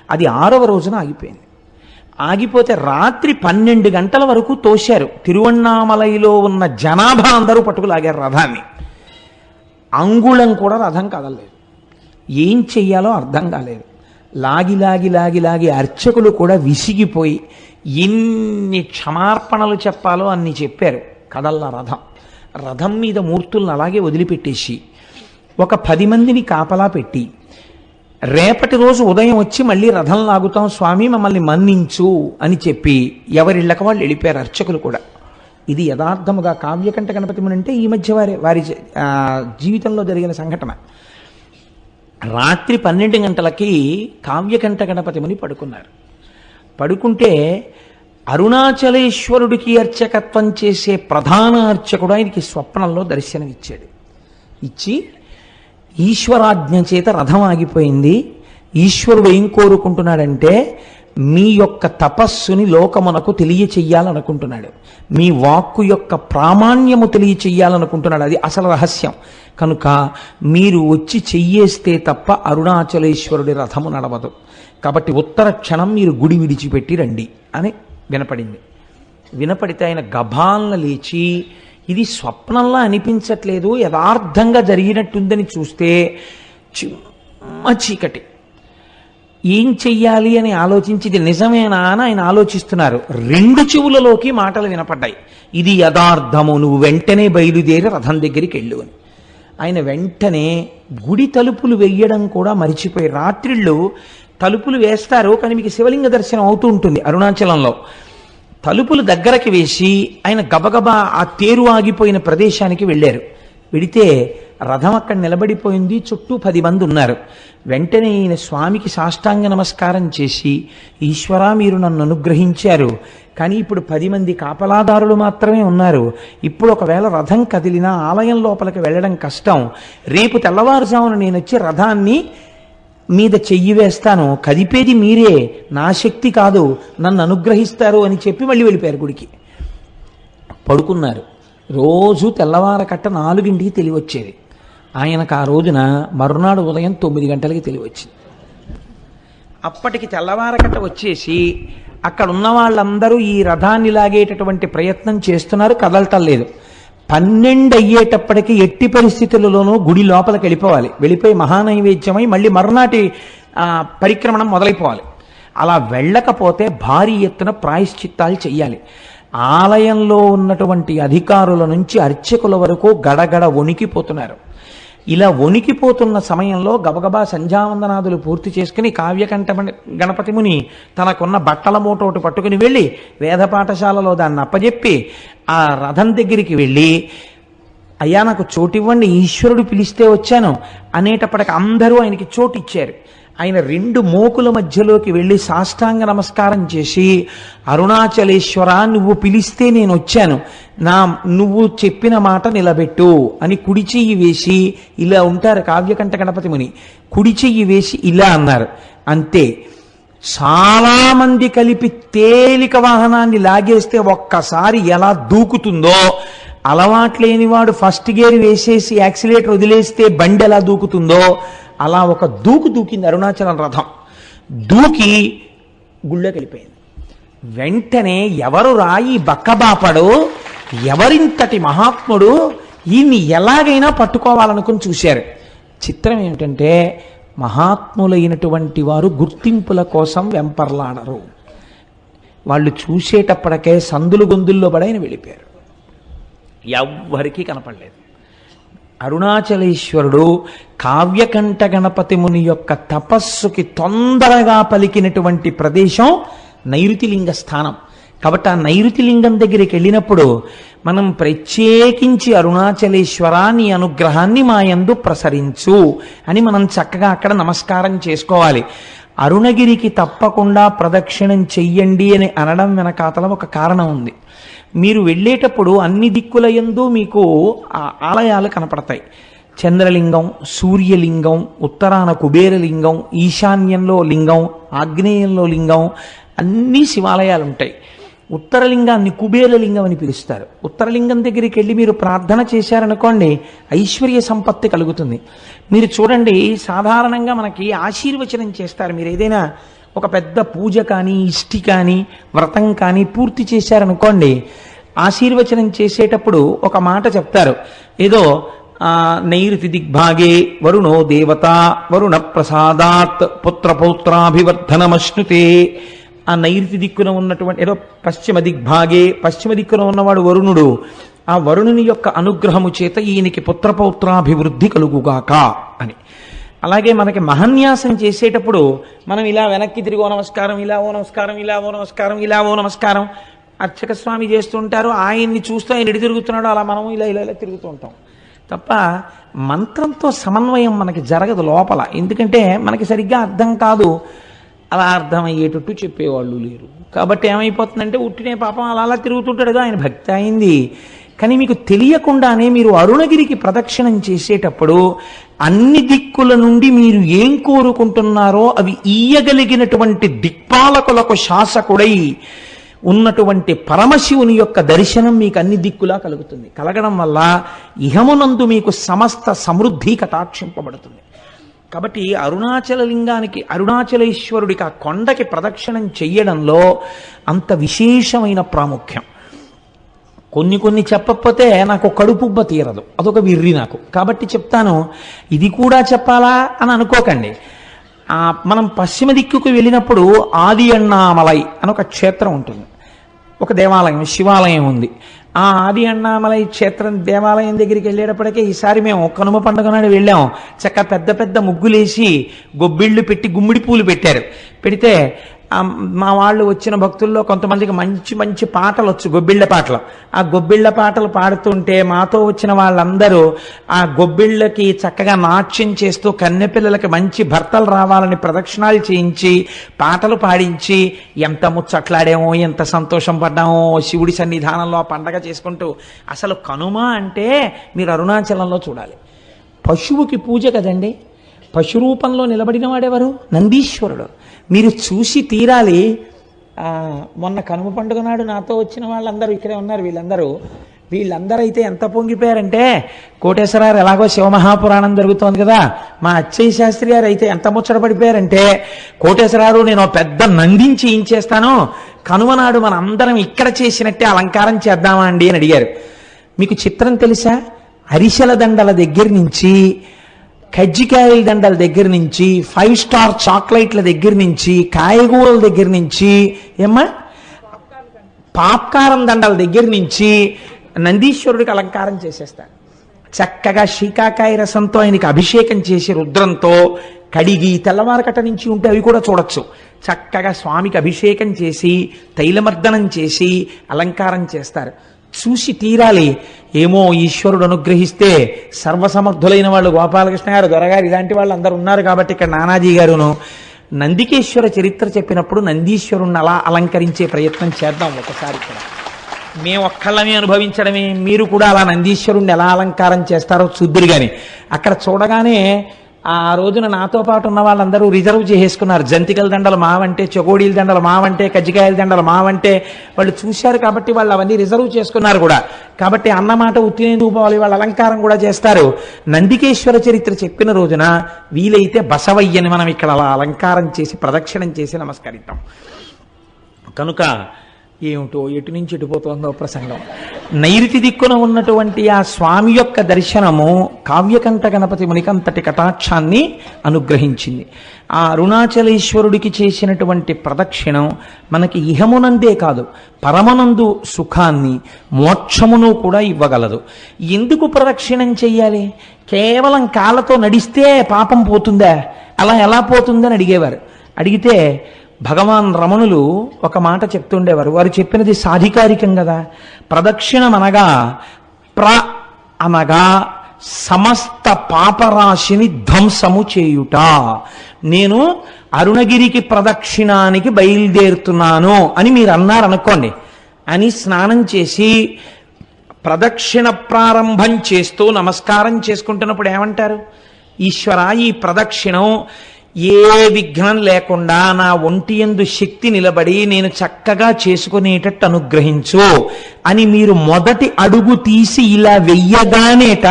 అది 6వ రోజున ఆగిపోయింది. ఆగిపోతే రాత్రి 12 గంటల వరకు తోశారు. తిరువణ్ణామలైలో ఉన్న జనాభా అందరూ పట్టుకులాగారు రథాన్ని. అంగుళం కూడా రథం కదలలేదు. ఏం చెయ్యాలో అర్థం కాలేదు. లాగి అర్చకులు కూడా విసిగిపోయి ఎన్ని క్షమార్పణలు చెప్పాలో అన్ని చెప్పారు. కదల్లా రథం మీద మూర్తులను అలాగే వదిలిపెట్టేసి ఒక 10 మందిని కాపలా పెట్టి రేపటి రోజు ఉదయం వచ్చి మళ్ళీ రథం లాగుతాం స్వామి, మమ్మల్ని మన్నించు అని చెప్పి ఎవరిళ్ళక వాళ్ళు వెళ్ళిపోయారు అర్చకులు కూడా. ఇది యథార్థముగా కావ్యకంఠ గణపతి ముని అంటే ఈ మధ్య వారి జీవితంలో జరిగిన సంఘటన. రాత్రి 12 గంటలకి కావ్యకంఠ గణపతి ముని పడుకున్నారు. పడుకుంటే అరుణాచలేశ్వరుడికి అర్చకత్వం చేసే ప్రధాన అర్చకుడు ఆయనకి స్వప్నంలో దర్శనమిచ్చాడు. ఇచ్చి ఈశ్వరాజ్ఞ చేత రథం ఆగిపోయింది, ఈశ్వరుడు ఏం కోరుకుంటున్నాడంటే మీ యొక్క తపస్సుని లోకమునకు తెలియచెయ్యాలనుకుంటున్నాడు, మీ వాక్కు యొక్క ప్రామాణ్యము తెలియచెయ్యాలనుకుంటున్నాడు. అది అసలు రహస్యం. కనుక మీరు వచ్చి చెయ్యేస్తే తప్ప అరుణాచలేశ్వరుడి రథము నడవదు. కాబట్టి ఉత్తర క్షణం మీరు గుడి విడిచిపెట్టి రండి అని వినపడింది. వినపడితే ఆయన గభాలన లేచి ఇది స్వప్నంలా అనిపించట్లేదు, యథార్థంగా జరిగినట్టుందని చూస్తే చిమ్మ చీకటి. ఏం చెయ్యాలి అని ఆలోచించి ఇది నిజమేనా అని ఆయన ఆలోచిస్తున్నారు. 2 చెవులలోకి మాటలు వినపడ్డాయి, ఇది యథార్థము, నువ్వు వెంటనే బయలుదేరి రథం దగ్గరికి వెళ్ళు అని. ఆయన వెంటనే గుడి తలుపులు వెయ్యడం కూడా మరిచిపోయి, రాత్రిళ్ళు తలుపులు వేస్తారు కానీ మీకు శివలింగ దర్శనం అవుతూ ఉంటుంది అరుణాచలంలో, తలుపులు దగ్గరకి వేసి ఆయన గబగబా ఆ తేరు ఆగిపోయిన ప్రదేశానికి వెళ్ళారు. వెడితే రథం అక్కడ నిలబడిపోయింది, చుట్టూ 10 మంది ఉన్నారు. వెంటనే ఈయన స్వామికి సాష్టాంగ నమస్కారం చేసి, ఈశ్వరా మీరు నన్ను అనుగ్రహించారు, కానీ ఇప్పుడు 10 మంది కాపలాదారులు మాత్రమే ఉన్నారు. ఇప్పుడు ఒకవేళ రథం కదిలినా ఆలయం లోపలికి వెళ్ళడం కష్టం. రేపు తెల్లవారుజామున నేను వచ్చి రథాన్ని మీద చెయ్యి వేస్తాను, కదిపేది మీరే, నా శక్తి కాదు, నన్ను అనుగ్రహిస్తారు అని చెప్పి మళ్ళీ వెళ్ళిపోయారు గుడికి. పడుకున్నారు. రోజు తెల్లవారకట్ట 4ంటికి తెలివచ్చేది. ఆయనకు ఆ రోజున మరునాడు ఉదయం 9 గంటలకి తెలివచ్చింది. అప్పటికి తెల్లవారకట్ట వచ్చేసి అక్కడ ఉన్న వాళ్ళందరూ ఈ రథాన్ని లాగేటటువంటి ప్రయత్నం చేస్తున్నారు, కదలటం లేదు. 12 అయ్యేటప్పటికి ఎట్టి పరిస్థితులలోనూ గుడి లోపలికి వెళ్ళిపోయి మహానైవేద్యమై మళ్ళీ మరునాటి పరిక్రమణం మొదలైపోవాలి. అలా వెళ్ళకపోతే భారీ ఎత్తున ప్రాయశ్చిత్తాలు చెయ్యాలి. ఆలయంలో ఉన్నటువంటి అధికారుల నుంచి అర్చకుల వరకు గడగడ వణికిపోతున్నారు. ఇలా వణికిపోతున్న సమయంలో గబగబా సంధ్యావందనాదులు పూర్తి చేసుకుని కావ్యకంఠ గణపతి ముని తనకున్న బట్టల మూటోటి పట్టుకుని వెళ్ళి వేద పాఠశాలలో దాన్ని అప్పజెప్పి ఆ రథం దగ్గరికి వెళ్ళి, అయ్యా నాకు చోటివ్వండి, ఈశ్వరుడు పిలిస్తే వచ్చాను అనేటప్పటికి అందరూ ఆయనకి చోటు ఇచ్చారు. ఆయన 2 మోకుల మధ్యలోకి వెళ్ళి సాష్టాంగ నమస్కారం చేసి, అరుణాచలేశ్వర నువ్వు పిలిస్తే నేను వచ్చాను, నువ్వు చెప్పిన మాట నిలబెట్టు అని కుడి చెయ్యి వేసి, ఇలా ఉంటారు కావ్యకంఠ గణపతి ముని, కుడి చెయ్యి వేసి ఇలా అన్నారు. అంతే. చాలామంది కలిపి తేలిక వాహనాన్ని లాగేస్తే ఒక్కసారి ఎలా దూకుతుందో, అలవాట్లేనివాడు ఫస్ట్ గేర్ వేసేసి యాక్సిలేటర్ వదిలేస్తే బండి ఎలా దూకుతుందో అలా ఒక దూకింది అరుణాచలం రథం. దూకి గుళ్ళోకి వెళ్ళిపోయింది. వెంటనే ఎవరు రాయి బక్కబాపడు, ఎవరింతటి మహాత్ముడు, ఈయన్ని ఎలాగైనా పట్టుకోవాలనుకుని చూశారు. చిత్రం ఏమిటంటే మహాత్ములైనటువంటి వారు గుర్తింపుల కోసం వెంపర్లాడరు. వాళ్ళు చూసేటప్పటికే సందులు గొంతుల్లో పడైన వెళ్ళిపోయారు. ఎవ్వరికీ కనపడలేదు. అరుణాచలేశ్వరుడు కావ్యకంఠ గణపతి ముని యొక్క తపస్సుకి తొందరగా పలికినటువంటి ప్రదేశం నైరుతిలింగ స్థానం. కాబట్టి ఆ నైరుతి లింగం దగ్గరికి వెళ్ళినప్పుడు మనం ప్రత్యేకించి అరుణాచలేశ్వర నీ అనుగ్రహాన్ని మా యందు ప్రసరించు అని మనం చక్కగా అక్కడ నమస్కారం చేసుకోవాలి. అరుణగిరికి తప్పకుండా ప్రదక్షిణం చెయ్యండి అని అనడం వెనకాతల ఒక కారణం ఉంది. మీరు వెళ్ళేటప్పుడు అన్ని దిక్కుల యందు మీకు ఆ ఆలయాలు కనపడతాయి. చంద్రలింగం, సూర్యలింగం, ఉత్తరాన కుబేరలింగం, ఈశాన్యంలో లింగం, ఆగ్నేయంలో లింగం, అన్ని శివాలయాలు ఉంటాయి. ఉత్తరలింగాన్ని కుబేరలింగం అని పిలుస్తారు. ఉత్తరలింగం దగ్గరికి వెళ్ళి మీరు ప్రార్థన చేశారనుకోండి, ఐశ్వర్య సంపత్తి కలుగుతుంది. మీరు చూడండి, సాధారణంగా మనకి ఆశీర్వచనం చేస్తారు. మీరు ఏదైనా ఒక పెద్ద పూజ కానీ, ఇష్టి కానీ, వ్రతం కానీ పూర్తి చేశారనుకోండి, ఆశీర్వచనం చేసేటప్పుడు ఒక మాట చెప్తారు. ఏదో నైరుతి దిగ్భాగే వరుణో దేవత వరుణ ప్రసాదాత్ పుత్రపౌత్రాభివర్ధనమశ్నుతే. ఆ నైరుతి దిక్కున ఉన్నటువంటి ఏదో పశ్చిమ దిగ్భాగే, పశ్చిమ దిక్కున ఉన్నవాడు వరుణుడు. ఆ వరుణుని యొక్క అనుగ్రహము చేత ఈయనకి పుత్రపౌత్రాభివృద్ధి కలుగుగాక అని. అలాగే మనకి మహన్యాసం చేసేటప్పుడు మనం ఇలా వెనక్కి తిరిగి ఓ నమస్కారం, ఇలా ఓ నమస్కారం, ఇలా ఓ నమస్కారం, ఇలా ఓ నమస్కారం అర్చక స్వామి చేస్తుంటారు. ఆయన్ని చూస్తూ ఆయన ఎడి తిరుగుతున్నాడో అలా మనం ఇలా ఇలా ఇలా తిరుగుతూ ఉంటాం తప్ప మంత్రంతో సమన్వయం మనకి జరగదు లోపల. ఎందుకంటే మనకి సరిగ్గా అర్థం కాదు, అలా అర్థమయ్యేటట్టు చెప్పేవాళ్ళు లేరు. కాబట్టి ఏమైపోతుందంటే ఉట్టినే పాపం అలా అలా తిరుగుతుంటాడు, ఆయన భక్తి అయింది. కానీ మీకు తెలియకుండానే మీరు అరుణగిరికి ప్రదక్షిణం చేసేటప్పుడు అన్ని దిక్కుల నుండి మీరు ఏం కోరుకుంటున్నారో అవి ఈయగలిగినటువంటి దిక్పాలకులకు శాసకుడై ఉన్నటువంటి పరమశివుని యొక్క దర్శనం మీకు అన్ని దిక్కులా కలుగుతుంది. కలగడం వల్ల ఇహమునందు మీకు సమస్త సమృద్ధి కటాక్షింపబడుతుంది. కాబట్టి అరుణాచల లింగానికి, అరుణాచలేశ్వరుడికి ఆ కొండకి ప్రదక్షిణం చెయ్యడంలో అంత విశేషమైన ప్రాముఖ్యం. కొన్ని చెప్పకపోతే నాకు కడుపుబ్బ తీరదు, అదొక విర్రి నాకు. కాబట్టి చెప్తాను, ఇది కూడా చెప్పాలా అని అనుకోకండి. మనం పశ్చిమ దిక్కుకు వెళ్ళినప్పుడు ఆది అన్నామలై అని ఒక క్షేత్రం ఉంటుంది, ఒక దేవాలయం, శివాలయం ఉంది. ఆ ఆది అన్నామలై క్షేత్రం దేవాలయం దగ్గరికి వెళ్ళేటప్పటికే ఈసారి మేము కనుమ పండుగ నాడు వెళ్ళాం. చక్క పెద్ద పెద్ద ముగ్గులేసి గొబ్బిళ్ళు పెట్టి గుమ్మిడి పూలు పెట్టారు. పెడితే మా వాళ్ళు వచ్చిన భక్తుల్లో కొంతమందికి మంచి మంచి పాటలు వచ్చు, గొబ్బిళ్ళ పాటలు. ఆ గొబ్బిళ్ళ పాటలు పాడుతుంటే మాతో వచ్చిన వాళ్ళందరూ ఆ గొబ్బిళ్ళకి చక్కగా నాట్యం చేస్తూ కన్నెపిల్లలకి మంచి భర్తలు రావాలని ప్రదక్షిణాలు చేయించి పాటలు పాడించి ఎంత ముచ్చట్లాడామో, ఎంత సంతోషం పడ్డామో శివుడి సన్నిధానంలో ఆ పండగ చేసుకుంటూ. అసలు కనుమ అంటే మీరు అరుణాచలంలో చూడాలి. పశువుకి పూజ కదండి. పశు రూపంలో నిలబడిన వాడెవరు? నందీశ్వరుడు. మీరు చూసి తీరాలి. మొన్న కనుమ పండుగ నాడు నాతో వచ్చిన వాళ్ళందరూ ఇక్కడే ఉన్నారు. వీళ్ళందరూ అయితే ఎంత పొంగిపోయారంటే, కోటేశ్వరరావు ఎలాగో శివమహాపురాణం జరుగుతోంది కదా, మా అచ్చయ్య శాస్త్రి గారు అయితే ఎంత ముచ్చట పడిపోయారంటే, కోటేశ్వరరావు నేను పెద్ద నందించి ఏం చేస్తాను, కనుమ నాడు మన అందరం ఇక్కడ చేసినట్టే అలంకారం చేద్దామా అండి అని అడిగారు. మీకు చిత్రం తెలుసా? అరిసెల దండల దగ్గర నుంచి, కజ్జికాయల దండల దగ్గర నుంచి, 5 స్టార్ చాక్లెట్ల దగ్గర నుంచి, కాయగూరల దగ్గర నుంచి, ఏమ్మా పాప్కారం దండల దగ్గర నుంచి నందీశ్వరుడికి అలంకారం చేసేస్తారు. చక్కగా శీకాకాయ రసంతో ఆయనకి అభిషేకం చేసి రుద్రంతో కడిగి తెల్లవారకట నుంచి ఉంటే అవి కూడా చూడొచ్చు. చక్కగా స్వామికి అభిషేకం చేసి తైలమర్దనం చేసి అలంకారం చేస్తారు. చూసి తీరాలి. ఏమో ఈశ్వరుడు అనుగ్రహిస్తే సర్వసమర్థులైన వాళ్ళు గోపాలకృష్ణ గారు, దొరగారు, ఇలాంటి వాళ్ళు అందరూ ఉన్నారు కాబట్టి ఇక్కడ నానాజీ గారును నందికేశ్వర చరిత్ర చెప్పినప్పుడు నందీశ్వరుణ్ణి అలా అలంకరించే ప్రయత్నం చేద్దాం ఒకసారి. ఇక్కడ మేము ఒక్కళ్ళమే అనుభవించడమే, మీరు కూడా అలా నందీశ్వరుణ్ణి ఎలా అలంకారం చేస్తారో చూద్దురు. కానీ అక్కడ చూడగానే ఆ రోజున నాతో పాటు ఉన్న వాళ్ళందరూ రిజర్వ్ చేసేసుకున్నారు. జంతికల దండలు మావంటే, చెగోడీల దండలు మావంటే, కజ్జికాయల దండలు మావంటే వాళ్ళు చూశారు కాబట్టి వాళ్ళు అవన్నీ రిజర్వ్ చేసుకున్నారు కూడా. కాబట్టి అన్నమాట ఉత్తినేందుకు పోవాలి, వాళ్ళ అలంకారం కూడా చేస్తారు. నందికేశ్వర చరిత్ర చెప్పిన రోజున వీలైతే బసవయ్యని మనం ఇక్కడ అలా అలంకారం చేసి ప్రదక్షిణం చేసి నమస్కరిద్దాం. కనుక ఏమిటో ఎటు నుంచి ఎటుపోతుందో ప్రసంగం. నైరుతి దిక్కున ఉన్నటువంటి ఆ స్వామి యొక్క దర్శనము కావ్యకంఠ గణపతి మునికంతటి కటాక్షాన్ని అనుగ్రహించింది. ఆ అరుణాచలేశ్వరుడికి చేసినటువంటి ప్రదక్షిణం మనకి ఇహమునందే కాదు, పరమనందు సుఖాన్ని, మోక్షమును కూడా ఇవ్వగలదు. ఎందుకు ప్రదక్షిణం చెయ్యాలి? కేవలం కాళ్ళతో నడిస్తే పాపం పోతుందా? అలా ఎలా పోతుందని అడిగేవారు. అడిగితే భగవాన్ రమణులు ఒక మాట చెప్తుండేవారు. వారు చెప్పినది సాధికారికం కదా. ప్రదక్షిణం అనగా అనగా సమస్త పాపరాశిని ధ్వంసము చేయుట. నేను అరుణగిరికి ప్రదక్షిణానికి బయలుదేరుతున్నాను అని మీరు అన్నారనుకోండి, అని స్నానం చేసి ప్రదక్షిణ ప్రారంభం చేస్తూ నమస్కారం చేసుకుంటున్నప్పుడు ఏమంటారు? ఈశ్వర, ఈ ప్రదక్షిణం ఏ విఘ్నం లేకుండా నా ఒంటి యందు శక్తి నిలబడి నేను చక్కగా చేసుకునేటట్టు అనుగ్రహించు అని మీరు మొదటి అడుగు తీసి ఇలా వెయ్యగానేట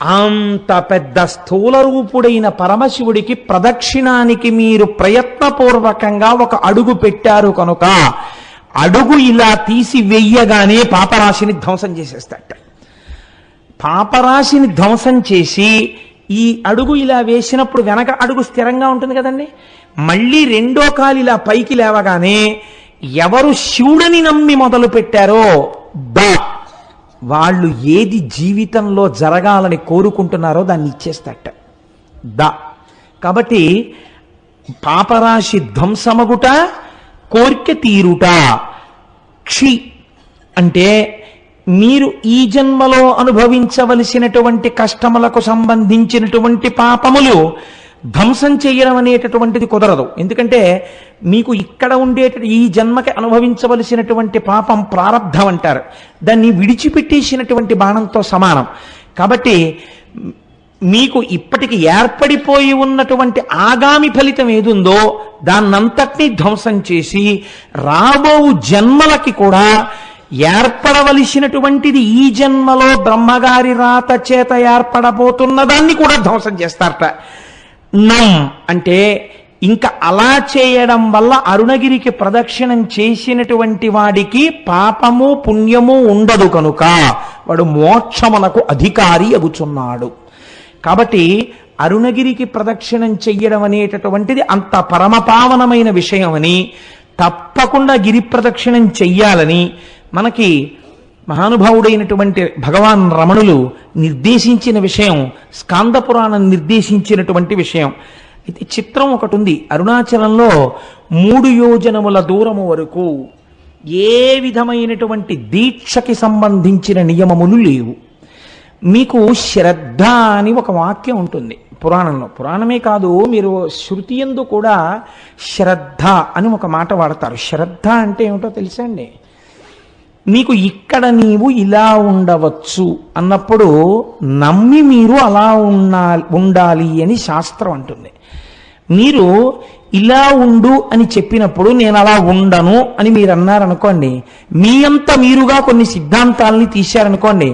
అంత పెద్ద స్థూల రూపుడైన పరమశివుడికి ప్రదక్షిణానికి మీరు ప్రయత్నపూర్వకంగా ఒక అడుగు పెట్టారు కనుక అడుగు ఇలా తీసి వెయ్యగానే పాపరాశిని ధ్వంసం చేసేస్తాట. పాపరాశిని ధ్వంసం చేసి ఈ అడుగు ఇలా వేసినప్పుడు వెనక అడుగు స్థిరంగా ఉంటుంది కదండి. మళ్ళీ రెండో కాలు ఇలా పైకి లేవగానే ఎవరు శివుడిని నమ్మి మొదలు పెట్టారో వాళ్ళు ఏది జీవితంలో జరగాలని కోరుకుంటున్నారో దాన్ని ఇచ్చేస్తాట. కాబట్టి పాపరాశి ధ్వంసమగుట, కోర్కె తీరుట. క్షి అంటే మీరు ఈ జన్మలో అనుభవించవలసినటువంటి కష్టములకు సంబంధించినటువంటి పాపములు ధ్వంసం చేయడం అనేటటువంటిది కుదరదు. ఎందుకంటే మీకు ఇక్కడ ఈ జన్మకి అనుభవించవలసినటువంటి పాపం ప్రారబ్ధం అంటారు. దాన్ని విడిచిపెట్టేసినటువంటి బాణంతో సమానం. కాబట్టి మీకు ఇప్పటికి ఏర్పడిపోయి ఉన్నటువంటి ఆగామి ఫలితం ఏదుందో దాన్నంతటినీ ధ్వంసం చేసి రాబో జన్మలకి కూడా ఏర్పడవలసినటువంటిది ఈ జన్మలో బ్రహ్మగారి రాత చేత ఏర్పడబోతున్న దాన్ని కూడా ధ్వంసం చేస్తారట. అంటే ఇంకా అలా చేయడం వల్ల అరుణగిరికి ప్రదక్షిణం చేసినటువంటి వాడికి పాపము పుణ్యము ఉండదు కనుక వాడు మోక్షమునకు అధికారి అగుచున్నాడు. కాబట్టి అరుణగిరికి ప్రదక్షిణం చెయ్యడం అనేటటువంటిది అంత పరమపావనమైన విషయమని, తప్పకుండా గిరి ప్రదక్షిణం చెయ్యాలని మనకి మహానుభావుడైనటువంటి భగవాన్ రమణులు నిర్దేశించిన విషయం, స్కాంద పురాణం నిర్దేశించినటువంటి విషయం. అయితే చిత్రం ఒకటి ఉంది. అరుణాచలంలో 3 యోజనముల దూరము వరకు ఏ విధమైనటువంటి దీక్షకి సంబంధించిన నియమములు లేవు. మీకు శ్రద్ధ అని ఒక వాక్యం ఉంటుంది పురాణంలో. పురాణమే కాదు, మీరు శృతి యందు కూడా శ్రద్ధ అని ఒక మాట వాడతారు. శ్రద్ధ అంటే ఏమిటో తెలుసా అండి? మీకు ఇక్కడ నీవు ఇలా ఉండవచ్చు అన్నప్పుడు నమ్మి మీరు అలా ఉండాలి అని శాస్త్రం అంటుంది. మీరు ఇలా ఉండు అని చెప్పినప్పుడు నేను అలా ఉండను అని మీరు అన్నారనుకోండి, మీ అంత మీరుగా కొన్ని సిద్ధాంతాలని తీశారనుకోండి,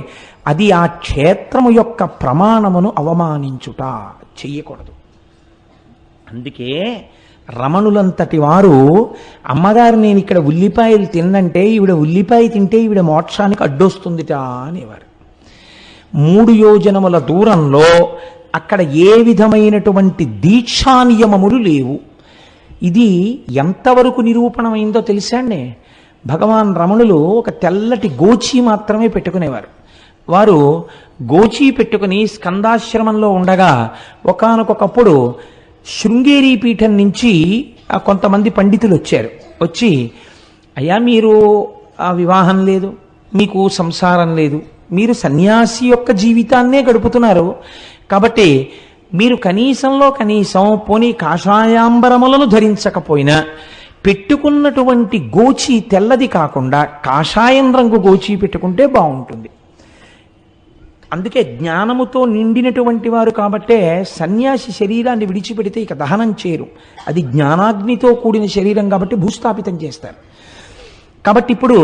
అది ఆ క్షేత్రము యొక్క ప్రమాణమును అవమానించుట, చెయ్యకూడదు. అందుకే రమణులంతటి వారు అమ్మగారు నేను ఇక్కడ ఉల్లిపాయలు తిన్నంటే ఈవిడ ఉల్లిపాయ తింటే ఈవిడ మోక్షానికి అడ్డొస్తుందిట అనేవారు. 3 యోజనముల దూరంలో అక్కడ ఏ విధమైనటువంటి దీక్షా నియమములు లేవు. ఇది ఎంతవరకు నిరూపణమైందో తెలుసా అండి? భగవాన్ రమణులు ఒక తెల్లటి గోచి మాత్రమే పెట్టుకునేవారు. వారు గోచి పెట్టుకుని స్కందాశ్రమంలో ఉండగా ఒకానొకప్పుడు శృంగేరి పీఠం నుంచి కొంతమంది పండితులు వచ్చి అయ్యా మీరు ఆ వివాహం లేదు, మీకు సంసారం లేదు, మీరు సన్యాసి యొక్క జీవితాన్నే గడుపుతున్నారు, కాబట్టి మీరు కనీసంలో కనీసం పోనీ కాషాయాంబరములను ధరించకపోయినా పెట్టుకున్నటువంటి గోచి తెల్లది కాకుండా కాషాయం రంగు గోచి పెట్టుకుంటే బాగుంటుంది. అందుకే జ్ఞానముతో నిండినటువంటి వారు కాబట్టే సన్యాసి శరీరాన్ని విడిచిపెడితే ఇక దహనం చేయరు. అది జ్ఞానాగ్నితో కూడిన శరీరం కాబట్టి భూస్థాపితం చేస్తారు. కాబట్టి ఇప్పుడు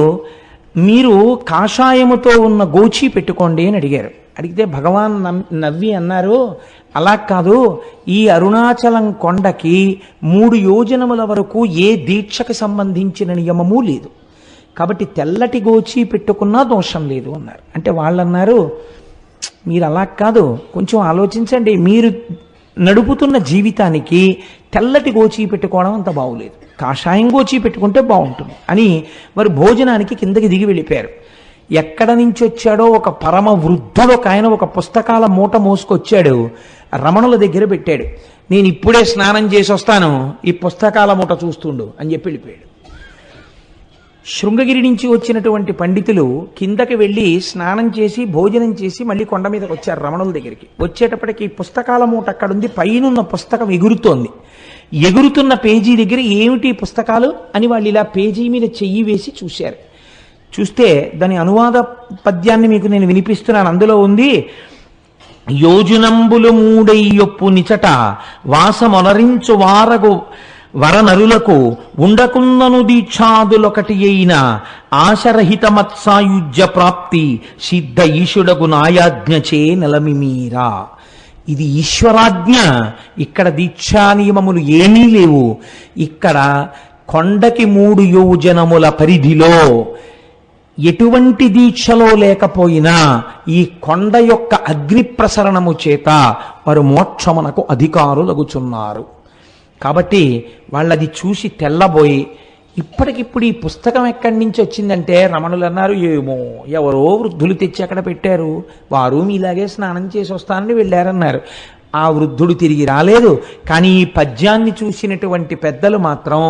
మీరు కాషాయముతో ఉన్న గోచి పెట్టుకోండి అని అడిగారు. అడిగితే భగవాన్ నవ్వి అన్నారు, అలా కాదు, ఈ అరుణాచలం కొండకి 3 యోజనముల వరకు ఏ దీక్షకు సంబంధించిన నియమము లేదు, కాబట్టి తెల్లటి గోచి పెట్టుకున్నా దోషం లేదు అన్నారు. అంటే వాళ్ళు అన్నారు, మీరు అలా కాదు, కొంచెం ఆలోచించండి, మీరు నడుపుతున్న జీవితానికి తెల్లటి గోచి పెట్టుకోవడం అంత బాగులేదు, కాషాయం గోచి పెట్టుకుంటే బాగుంటుంది అని వారు భోజనానికి కిందకి దిగి వెళ్ళిపోయారు. ఎక్కడ నుంచి వచ్చాడో ఒక పరమ వృద్ధుడు ఒక ఆయన ఒక పుస్తకాల మూట మోసుకొచ్చాడు, రమణుల దగ్గర పెట్టాడు. నేను ఇప్పుడే స్నానం చేసి వస్తాను, ఈ పుస్తకాల మూట చూస్తుండు అని చెప్పి వెళ్ళిపోయాడు. శృంగగిరి నుంచి వచ్చినటువంటి పండితులు కిందకి వెళ్ళి స్నానం చేసి భోజనం చేసి మళ్ళీ కొండ మీదకి వచ్చారు రమణుల దగ్గరికి. వచ్చేటప్పటికి పుస్తకాల మూట అక్కడుంది, పైనున్న పుస్తకం ఎగురుతోంది. ఎగురుతున్న పేజీ దగ్గర ఏమిటి పుస్తకాలు అని వాళ్ళు ఇలా పేజీ మీద చెయ్యి వేసి చూశారు. చూస్తే దాని అనువాద పద్యాన్ని మీకు నేను వినిపిస్తున్నాను. అందులో ఉంది, యోజనంబులు మూడయ్యొప్పు నిచట వాసమొనరించు వారగు వరనరులకు ఉండకుందను దీక్షాదులొకటి అయిన ఆశరహిత మత్సాయుజ్య ప్రాప్తి సిద్ధ ఈశుడగు నాయాజ్ఞచే నెలమిమీరా. ఇది ఈశ్వరాజ్ఞ. ఇక్కడ దీక్షా నియమములు ఏమీ లేవు. ఇక్కడ కొండకి 3 యోజనముల పరిధిలో ఎటువంటి దీక్షలో లేకపోయినా ఈ కొండ యొక్క అగ్ని ప్రసరణము చేత వారు మోక్షమునకు అధికారులగుచున్నారు. కాబట్టి వాళ్ళది చూసి తెల్లబోయి, ఇప్పటికిప్పుడు ఈ పుస్తకం ఎక్కడి నుంచి వచ్చిందంటే రమణులు అన్నారు, ఏమో ఎవరో వృద్ధులు తెచ్చి అక్కడ పెట్టారు, వారు మీలాగే స్నానం చేసి వస్తానని వెళ్ళారన్నారు. ఆ వృద్ధుడు తిరిగి రాలేదు. కానీ ఈ పద్యాన్ని చూసినటువంటి పెద్దలు మాత్రం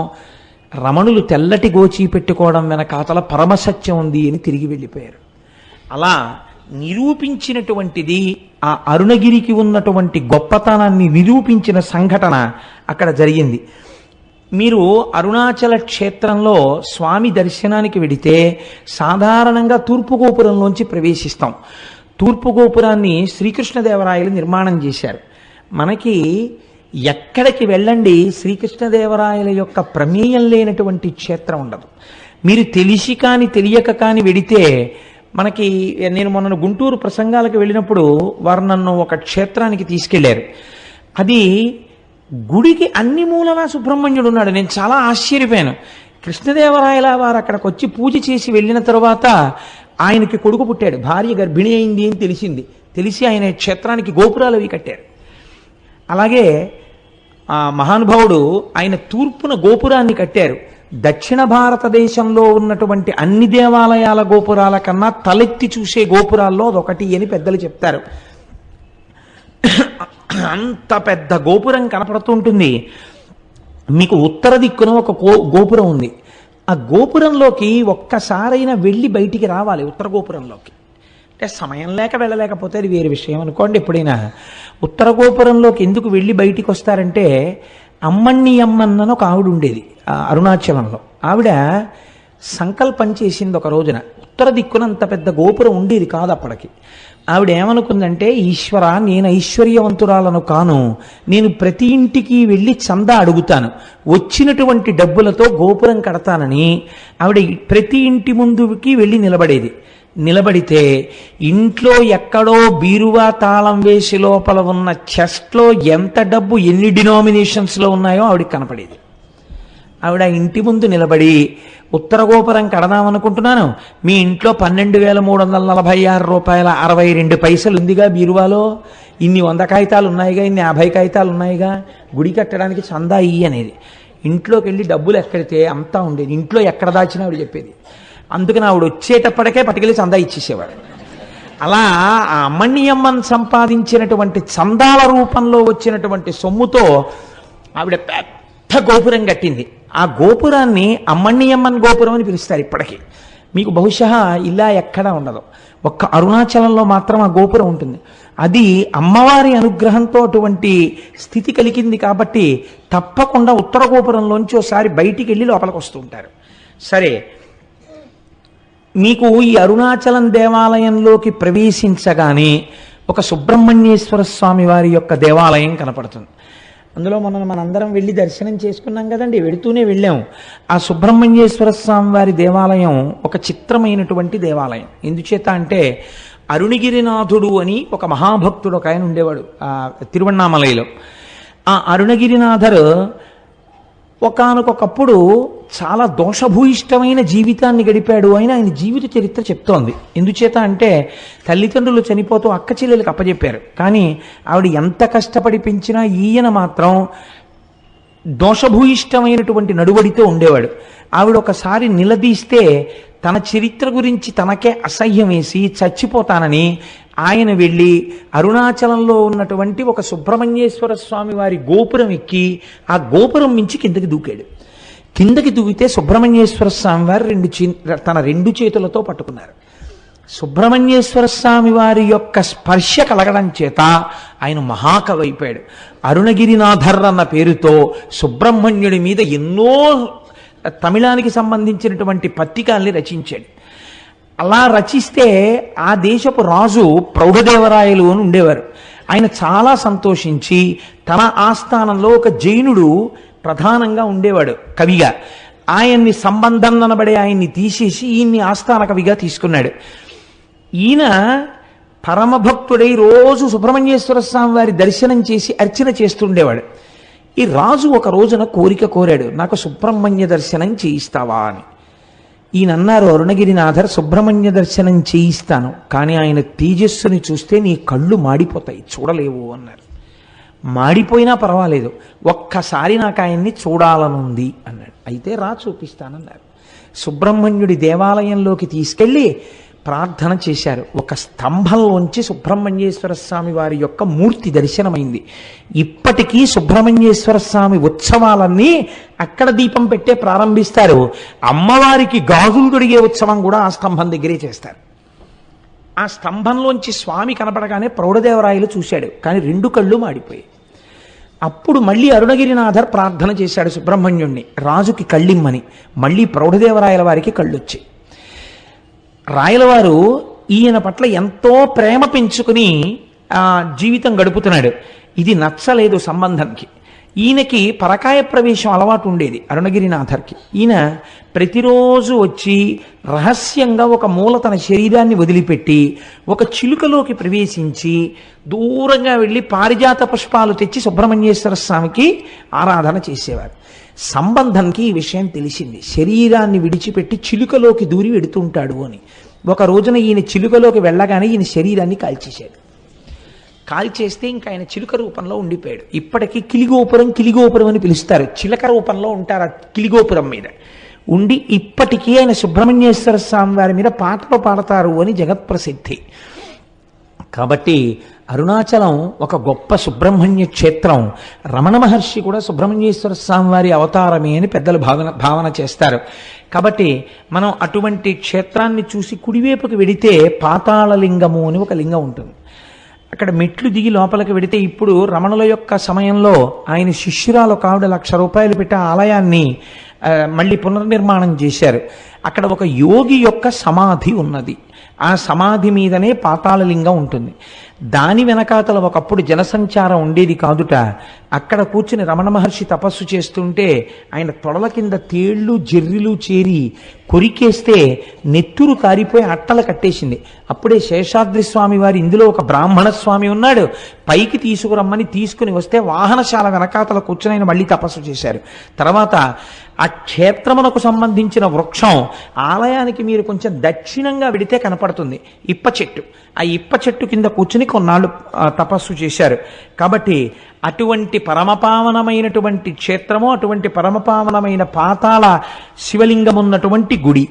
రమణులు తెల్లటి గోచి పెట్టుకోవడం వెనకాతల పరమసత్యం ఉంది అని తిరిగి వెళ్ళిపోయారు. అలా నిరూపించినటువంటిది ఆ అరుణగిరికి ఉన్నటువంటి గొప్పతనాన్ని నిరూపించిన సంఘటన అక్కడ జరిగింది. మీరు అరుణాచల క్షేత్రంలో స్వామి దర్శనానికి వెడితే సాధారణంగా తూర్పు గోపురంలోంచి ప్రవేశిస్తాం. తూర్పు గోపురాన్ని శ్రీకృష్ణదేవరాయలు నిర్మాణం చేశారు. మనకి ఎక్కడికి వెళ్ళండి శ్రీకృష్ణదేవరాయల యొక్క ప్రమేయం లేనటువంటి క్షేత్రం ఉండదు. మీరు తెలిసి కానీ తెలియక కానీ వెడితే, మనకి నేను మొన్న గుంటూరు ప్రసంగాలకు వెళ్ళినప్పుడు వారు నన్ను ఒక క్షేత్రానికి తీసుకెళ్లారు. అది గుడికి అన్ని మూలలా సుబ్రహ్మణ్యుడు ఉన్నాడు. నేను చాలా ఆశ్చర్యపోయాను. కృష్ణదేవరాయల వారు అక్కడికి వచ్చి పూజ చేసి వెళ్ళిన తరువాత ఆయనకి కొడుకు పుట్టాడు, భార్య గర్భిణి అయింది అని తెలిసి ఆయన క్షేత్రానికి గోపురాలు అవి కట్టారు. అలాగే ఆ మహానుభావుడు ఆయన తూర్పున గోపురాన్ని కట్టారు. దక్షిణ భారతదేశంలో ఉన్నటువంటి అన్ని దేవాలయాల గోపురాల కన్నా తలెత్తి చూసే గోపురాల్లో అదొకటి అని పెద్దలు చెప్తారు. అంత పెద్ద గోపురం కనపడుతుంటుంది. మీకు ఉత్తర దిక్కున ఒక గోపురం ఉంది. ఆ గోపురంలోకి ఒక్కసారైనా వెళ్ళి బయటికి రావాలి. ఉత్తర గోపురంలోకి అంటే సమయం లేక వెళ్ళలేకపోతే అది వేరే విషయం అనుకోండి. ఎప్పుడైనా ఉత్తర గోపురంలోకి ఎందుకు వెళ్ళి బయటికి వస్తారంటే, అమ్మణ్ణి అమ్మన్నను ఒక ఆవిడ ఉండేది అరుణాచలంలో. ఆవిడ సంకల్పం చేసింది ఒక రోజున. ఉత్తర దిక్కున అంత పెద్ద గోపురం ఉండేది కాదు అప్పటికి. ఆవిడ ఏమనుకుందంటే, ఈశ్వర, నేను ఐశ్వర్యవంతురాలను కాను, నేను ప్రతి ఇంటికి వెళ్ళి చందా అడుగుతాను, వచ్చినటువంటి డబ్బులతో గోపురం కడతానని ఆవిడ ప్రతి ఇంటి ముందుకి వెళ్ళి నిలబడితే ఇంట్లో ఎక్కడో బీరువా తాళం వేసి లోపల ఉన్న చెస్ట్లో ఎంత డబ్బు ఎన్ని డినామినేషన్స్లో ఉన్నాయో ఆవిడకి కనపడేది. ఆవిడ ఇంటి ముందు నిలబడి, ఉత్తర గోపురం కడదామనుకుంటున్నాను, మీ ఇంట్లో 12,346 రూపాయల 62 పైసలు ఉందిగా బీరువాలో, ఇన్ని 100 కాగితాలు ఉన్నాయిగా, ఇన్ని 50 కాగితాలు ఉన్నాయిగా, గుడి కట్టడానికి చందా ఇయ్యి అనేది. ఇంట్లోకి వెళ్ళి డబ్బులు ఎక్కడితే అంతా ఉండేది. ఇంట్లో ఎక్కడ దాచినా ఆవిడ చెప్పేది. అందుకని ఆవిడ వచ్చేటప్పటికే పట్టుకెళ్ళి చందా ఇచ్చేసేవాడు. అలా ఆ అమ్మణ్యమ్మను సంపాదించినటువంటి చందాల రూపంలో వచ్చినటువంటి సొమ్ముతో ఆవిడ పెద్ద గోపురం కట్టింది. ఆ గోపురాన్ని అమ్మణ్యమ్మన్ గోపురం అని పిలుస్తారు ఇప్పటికీ. మీకు బహుశా ఇలా ఎక్కడా ఉండదు, ఒక్క అరుణాచలంలో మాత్రం ఆ గోపురం ఉంటుంది. అది అమ్మవారి అనుగ్రహంతో అటువంటి స్థితి కలిగింది కాబట్టి తప్పకుండా ఉత్తర గోపురంలోంచి ఒకసారి బయటికి వెళ్ళి లోపలికి వస్తూ ఉంటారు. సరే, మీకు ఈ అరుణాచలం దేవాలయంలోకి ప్రవేశించగానే ఒక సుబ్రహ్మణ్యేశ్వర స్వామి వారి యొక్క దేవాలయం కనపడుతుంది. అందులో మనందరం వెళ్ళి దర్శనం చేసుకున్నాం కదండి, వెడుతూనే వెళ్ళాం. ఆ సుబ్రహ్మణ్యేశ్వర స్వామి వారి దేవాలయం ఒక చిత్రమైనటువంటి దేవాలయం. ఎందుచేత అంటే, అరుణగిరినాథుడు అని ఒక మహాభక్తుడు ఒక ఆయన ఉండేవాడు ఆ తిరువణ్ణామలైలో. ఆ అరుణగిరినాథరు ఒకానొకప్పుడు చాలా దోషభూయిష్టమైన జీవితాన్ని గడిపాడు అని ఆయన జీవిత చరిత్ర చెప్తోంది. ఎందుచేత అంటే, తల్లిదండ్రులు చనిపోతూ అక్క చెల్లెలకు అప్పచెప్పారు. కానీ ఆవిడ ఎంత కష్టపడి పెంచినా ఈయన మాత్రం దోషభూయిష్టమైనటువంటి నడువడితో ఉండేవాడు. ఆవిడ ఒకసారి నిలదీస్తే తన చరిత్ర గురించి తనకే అసహ్యం వేసి చచ్చిపోతానని ఆయన వెళ్ళి అరుణాచలంలో ఉన్నటువంటి ఒక సుబ్రహ్మణ్యేశ్వర స్వామి వారి గోపురం ఎక్కి ఆ గోపురం మించి కిందకి దూకాడు. కిందకి దూకితే సుబ్రహ్మణ్యేశ్వర స్వామి వారు తన రెండు చేతులతో పట్టుకున్నారు. సుబ్రహ్మణ్యేశ్వర స్వామి వారి యొక్క స్పర్శ కలగడం చేత ఆయన మహాకవి అయిపోయాడు. అరుణగిరినాథర్ అన్న పేరుతో సుబ్రహ్మణ్యుడి మీద ఎన్నో తమిళానికి సంబంధించినటువంటి పత్రికల్ని రచించాడు. అలా రచిస్తే ఆ దేశపు రాజు ప్రౌఢదేవరాయలు అని ఉండేవారు. ఆయన చాలా సంతోషించి తన ఆస్థానంలో ఒక జైనుడు ప్రధానంగా ఉండేవాడు కవిగా. ఆయన్ని సంబంధం అనబడే ఆయన్ని తీసేసి ఈయన్ని ఆస్థాన కవిగా తీసుకున్నాడు. ఈయన పరమభక్తుడై రోజు సుబ్రహ్మణ్యేశ్వర స్వామి వారి దర్శనం చేసి అర్చన చేస్తుండేవాడు. ఈ రాజు ఒక రోజున కోరిక కోరాడు, నాకు సుబ్రహ్మణ్య దర్శనం చేయిస్తావా అని. ఈయన అన్నారు, అరుణగిరినాథర్, సుబ్రహ్మణ్య దర్శనం చేయిస్తాను, కానీ ఆయన తేజస్సుని చూస్తే నీ కళ్ళు మాడిపోతాయి, చూడలేవు అన్నారు. మాడిపోయినా పర్వాలేదు, ఒక్కసారి నాకు ఆయన్ని చూడాలనుంది అన్నాడు. అయితే రా చూపిస్తానన్నారు. సుబ్రహ్మణ్యుడి దేవాలయంలోకి తీసుకెళ్ళి ప్రార్థన చేశారు. ఒక స్తంభంలోంచి సుబ్రహ్మణ్యేశ్వర స్వామి వారి యొక్క మూర్తి దర్శనమైంది. ఇప్పటికీ సుబ్రహ్మణ్యేశ్వర స్వామి ఉత్సవాలన్నీ అక్కడ దీపం పెట్టే ప్రారంభిస్తారు. అమ్మవారికి గాజులు తొడిగే ఉత్సవం కూడా ఆ స్తంభం దగ్గరే చేస్తారు. ఆ స్తంభంలోంచి స్వామి కనపడగానే ప్రౌఢదేవరాయలు చూశాడు, కానీ రెండు కళ్ళు మాడిపోయాయి. అప్పుడు మళ్ళీ అరుణగిరినాథర్ ప్రార్థన చేశాడు సుబ్రహ్మణ్యుణ్ణి, రాజుకి కళ్ళిమ్మని. మళ్ళీ ప్రౌఢదేవరాయల వారికి కళ్ళొచ్చాయి. రాయలవారు ఈయన పట్ల ఎంతో ప్రేమ పెంచుకుని జీవితం గడుపుతున్నాడు. ఇది నచ్చలేదు సంబంధానికి. ఈయనకి పరకాయ ప్రవేశం అలవాటు ఉండేది అరుణగిరినాథర్కి. ఈయన ప్రతిరోజు వచ్చి రహస్యంగా ఒక మూల తన శరీరాన్ని వదిలిపెట్టి ఒక చిలుకలోకి ప్రవేశించి దూరంగా వెళ్ళి పారిజాత పుష్పాలు తెచ్చి సుబ్రహ్మణ్యేశ్వర స్వామికి ఆరాధన చేసేవారు. సంబంధంకి ఈ విషయం తెలిసింది, శరీరాన్ని విడిచిపెట్టి చిలుకలోకి దూరి వెడుతుంటాడు అని. ఒక రోజున ఈయన చిలుకలోకి వెళ్ళగానే ఈయన శరీరాన్ని కాల్చేశాడు. కాల్చేస్తే ఇంకా ఆయన చిలుక రూపంలో ఉండిపోయాడు. ఇప్పటికీ కిలిగోపురం అని పిలుస్తారు. చిలక రూపంలో ఉంటారు ఆ కిలిగోపురం మీద ఉండి. ఇప్పటికీ ఆయన సుబ్రహ్మణ్యేశ్వర స్వామి వారి మీద పాటలు పాడతారు అని జగత్ప్రసిద్ధి. కాబట్టి అరుణాచలం ఒక గొప్ప సుబ్రహ్మణ్య క్షేత్రం. రమణ మహర్షి కూడా సుబ్రహ్మణ్యేశ్వర స్వామి వారి అవతారమే అని పెద్దలు భావన చేస్తారు. కాబట్టి మనం అటువంటి క్షేత్రాన్ని చూసి కుడివైపుకి వెడితే పాతాళలింగము అని ఒక లింగం ఉంటుంది. అక్కడ మెట్లు దిగి లోపలికి వెడితే, ఇప్పుడు రమణుల యొక్క సమయంలో ఆయన శిష్యురాలు ఒక ఆవిడ ₹1,00,000 పెట్టి ఆ ఆలయాన్ని మళ్ళీ పునర్నిర్మాణం చేశారు. అక్కడ ఒక యోగి యొక్క సమాధి ఉన్నది. ఆ సమాధి మీదనే పాతాళలింగం ఉంటుంది. దాని వెనకాతల ఒకప్పుడు జనసంచారం ఉండేది కాదుట. అక్కడ కూర్చుని రమణ మహర్షి తపస్సు చేస్తుంటే ఆయన తొడల కింద తేళ్లు జెర్రిలు చేరి కొరికేస్తే నెత్తురు కారిపోయి అట్టలు కట్టేసింది. అప్పుడే శేషాద్రి స్వామి వారు, ఇందులో ఒక బ్రాహ్మణ స్వామి ఉన్నాడు, పైకి తీసుకురమ్మని తీసుకుని వస్తే వాహనశాల వెనకాతల కూర్చుని ఆయన మళ్ళీ తపస్సు చేశారు. తర్వాత ఆ క్షేత్రమునకు సంబంధించిన వృక్షం ఆలయానికి మీరు కొంచెం దక్షిణంగా వెడితే కనపడుతుంది, ఇప్ప చెట్టు. ఆ ఇప్ప చెట్టు కింద కూర్చుని కొన్నాళ్ళు తపస్సు చేశారు. కాబట్టి అటువంటి పరమపావనమైనటువంటి క్షేత్రము, అటువంటి పరమపావనమైన పాతాళ శివలింగం ఉన్నటువంటి గుడి.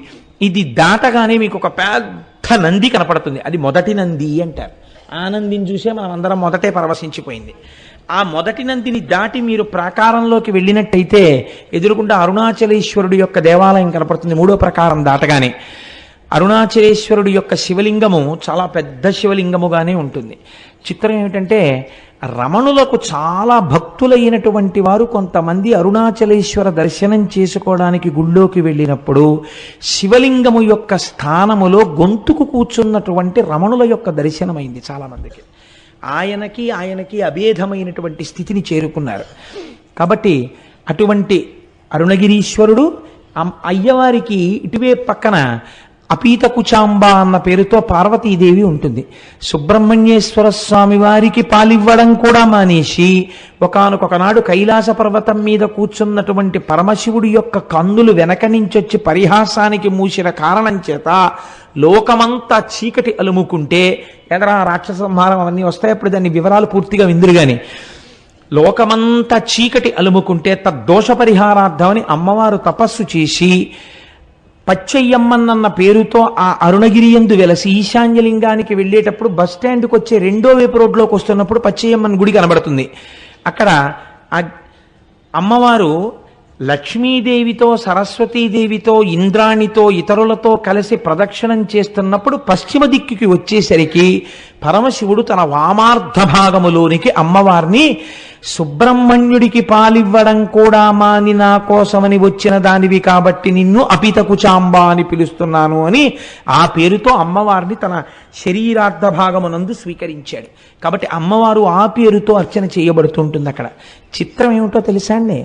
ఇది దాటగానే మీకు ఒక పెద్ద నంది కనపడుతుంది. అది మొదటి నంది అంటారు. ఆ నందిని చూసే మనం అందరం మొదటే పరవశించిపోయింది. ఆ మొదటి నందిని దాటి మీరు ప్రాకారంలోకి వెళ్ళినట్టయితే ఎదురుకుండా అరుణాచలేశ్వరుడు యొక్క దేవాలయం కనపడుతుంది. మూడో ప్రాకారం దాటగానే అరుణాచలేశ్వరుడు యొక్క శివలింగము చాలా పెద్ద శివలింగముగానే ఉంటుంది. చిత్రం ఏమిటంటే, రమణులకు చాలా భక్తులైనటువంటి వారు కొంతమంది అరుణాచలేశ్వర దర్శనం చేసుకోవడానికి గుళ్ళోకి వెళ్ళినప్పుడు శివలింగము యొక్క స్థానములో గొంతుకు కూర్చున్నటువంటి రమణుల యొక్క దర్శనమైంది చాలామందికి. ఆయనకి అభేదమైనటువంటి స్థితిని చేరుకున్నారు. కాబట్టి అటువంటి అరుణగిరీశ్వరుడు, అయ్యవారికి ఇటువే పక్కన అపీత కుచాంబ అన్న పేరుతో పార్వతీదేవి ఉంటుంది. సుబ్రహ్మణ్యేశ్వర స్వామి వారికి పాలివ్వడం కూడా మానేసి ఒకానొకనాడు కైలాస పర్వతం మీద కూర్చున్నటువంటి పరమశివుడి యొక్క కన్నులు వెనక నుంచొచ్చి పరిహాసానికి మూసిన కారణం చేత లోకమంతా చీకటి అలుముకుంటే, ఎదరా రాక్షస సంహారం అవన్నీ వస్తాయి, అప్పుడు దాని వివరాలు పూర్తిగా విందురుగాని, లోకమంతా చీకటి అలుముకుంటే తద్దోష పరిహారార్థమని అమ్మవారు తపస్సు చేసి పచ్చయ్యమ్మన్న పేరుతో ఆ అరుణగిరి యందు వెలసి ఈశాన్యలింగానికి వెళ్ళేటప్పుడు బస్ స్టాండ్కి వచ్చే రెండో వైపు రోడ్లోకి వస్తున్నప్పుడు పచ్చయ్యమ్మన్ గుడి కనబడుతుంది. అక్కడ ఆ అమ్మవారు లక్ష్మీదేవితో సరస్వతీదేవితో ఇంద్రాణితో ఇతరులతో కలిసి ప్రదక్షిణం చేస్తున్నప్పుడు పశ్చిమ దిక్కుకి వచ్చేసరికి పరమశివుడు తన వామార్ధ భాగములోనికి అమ్మవారిని సుబ్రహ్మణ్యుడికి పాలివ్వడం కూడా మాని నా కోసమని వచ్చిన దానివి కాబట్టి నిన్ను అపితకుచాంబ అని పిలుస్తున్నాను అని ఆ పేరుతో అమ్మవారిని తన శరీరార్థ భాగమునందు స్వీకరించాడు. కాబట్టి అమ్మవారు ఆ పేరుతో అర్చన చేయబడుతుంటుంది. అక్కడ చిత్రం ఏమిటో తెలుసా అండి?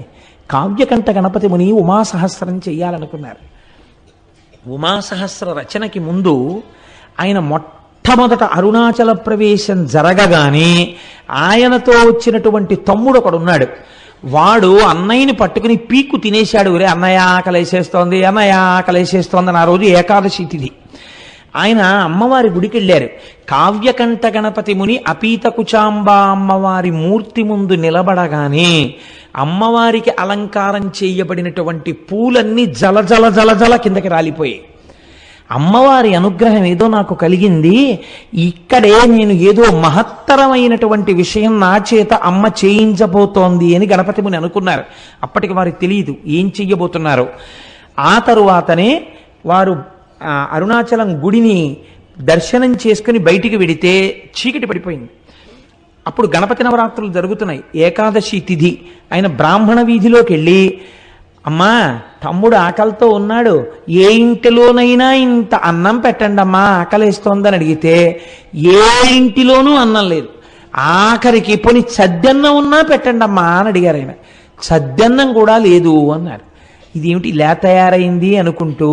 కావ్యకంఠ గణపతి ముని ఉమాసహస్రం చెయ్యాలనుకున్నారు. ఉమాసహస్ర రచనకి ముందు ఆయన మొట్టమొదట అరుణాచల ప్రవేశం జరగగానే ఆయనతో వచ్చినటువంటి తమ్ముడు ఒకడున్నాడు. వాడు అన్నయ్యని పట్టుకుని పీక్కు తినేశాడు. రే అన్నయ్య ఆకలేసేస్తోంది, అన్నయ్య ఆకలేసేస్తోంది అని. ఆ రోజు ఏకాదశి తిథి. ఆయన అమ్మవారి గుడికి వెళ్ళారు. కావ్యకంఠ గణపతి ముని అపీతకుచాంబ అమ్మవారి మూర్తి ముందు నిలబడగానే అమ్మవారికి అలంకారం చేయబడినటువంటి పూలన్నీ జల జల జల జల కిందకి రాలిపోయాయి. అమ్మవారి అనుగ్రహం ఏదో నాకు కలిగింది, ఇక్కడే నేను ఏదో మహత్తరమైనటువంటి విషయం నా చేత అమ్మ చేయించబోతోంది అని గణపతి ముని అనుకున్నారు. అప్పటికి వారికి తెలియదు ఏం చెయ్యబోతున్నారు. ఆ తరువాతనే వారు అరుణాచలం గుడిని దర్శనం చేసుకుని బయటికి వెడితే చీకటి పడిపోయింది. అప్పుడు గణపతి నవరాత్రులు జరుగుతున్నాయి. ఏకాదశి తిథి. ఆయన బ్రాహ్మణ వీధిలోకి వెళ్ళి, అమ్మా తమ్ముడు ఆకలితో ఉన్నాడు, ఏ ఇంటిలోనైనా ఇంత అన్నం పెట్టండి అమ్మా ఆకలేస్తోందని అడిగితే ఏ ఇంటిలోనూ అన్నం లేదు. ఆఖరికి పోని సద్దన్నం ఉన్నా పెట్టండి అమ్మా అని అడిగారు. ఆయన సద్దన్నం కూడా లేదు అన్నారు. ఇదేమిటి ఇలా తయారైంది అనుకుంటూ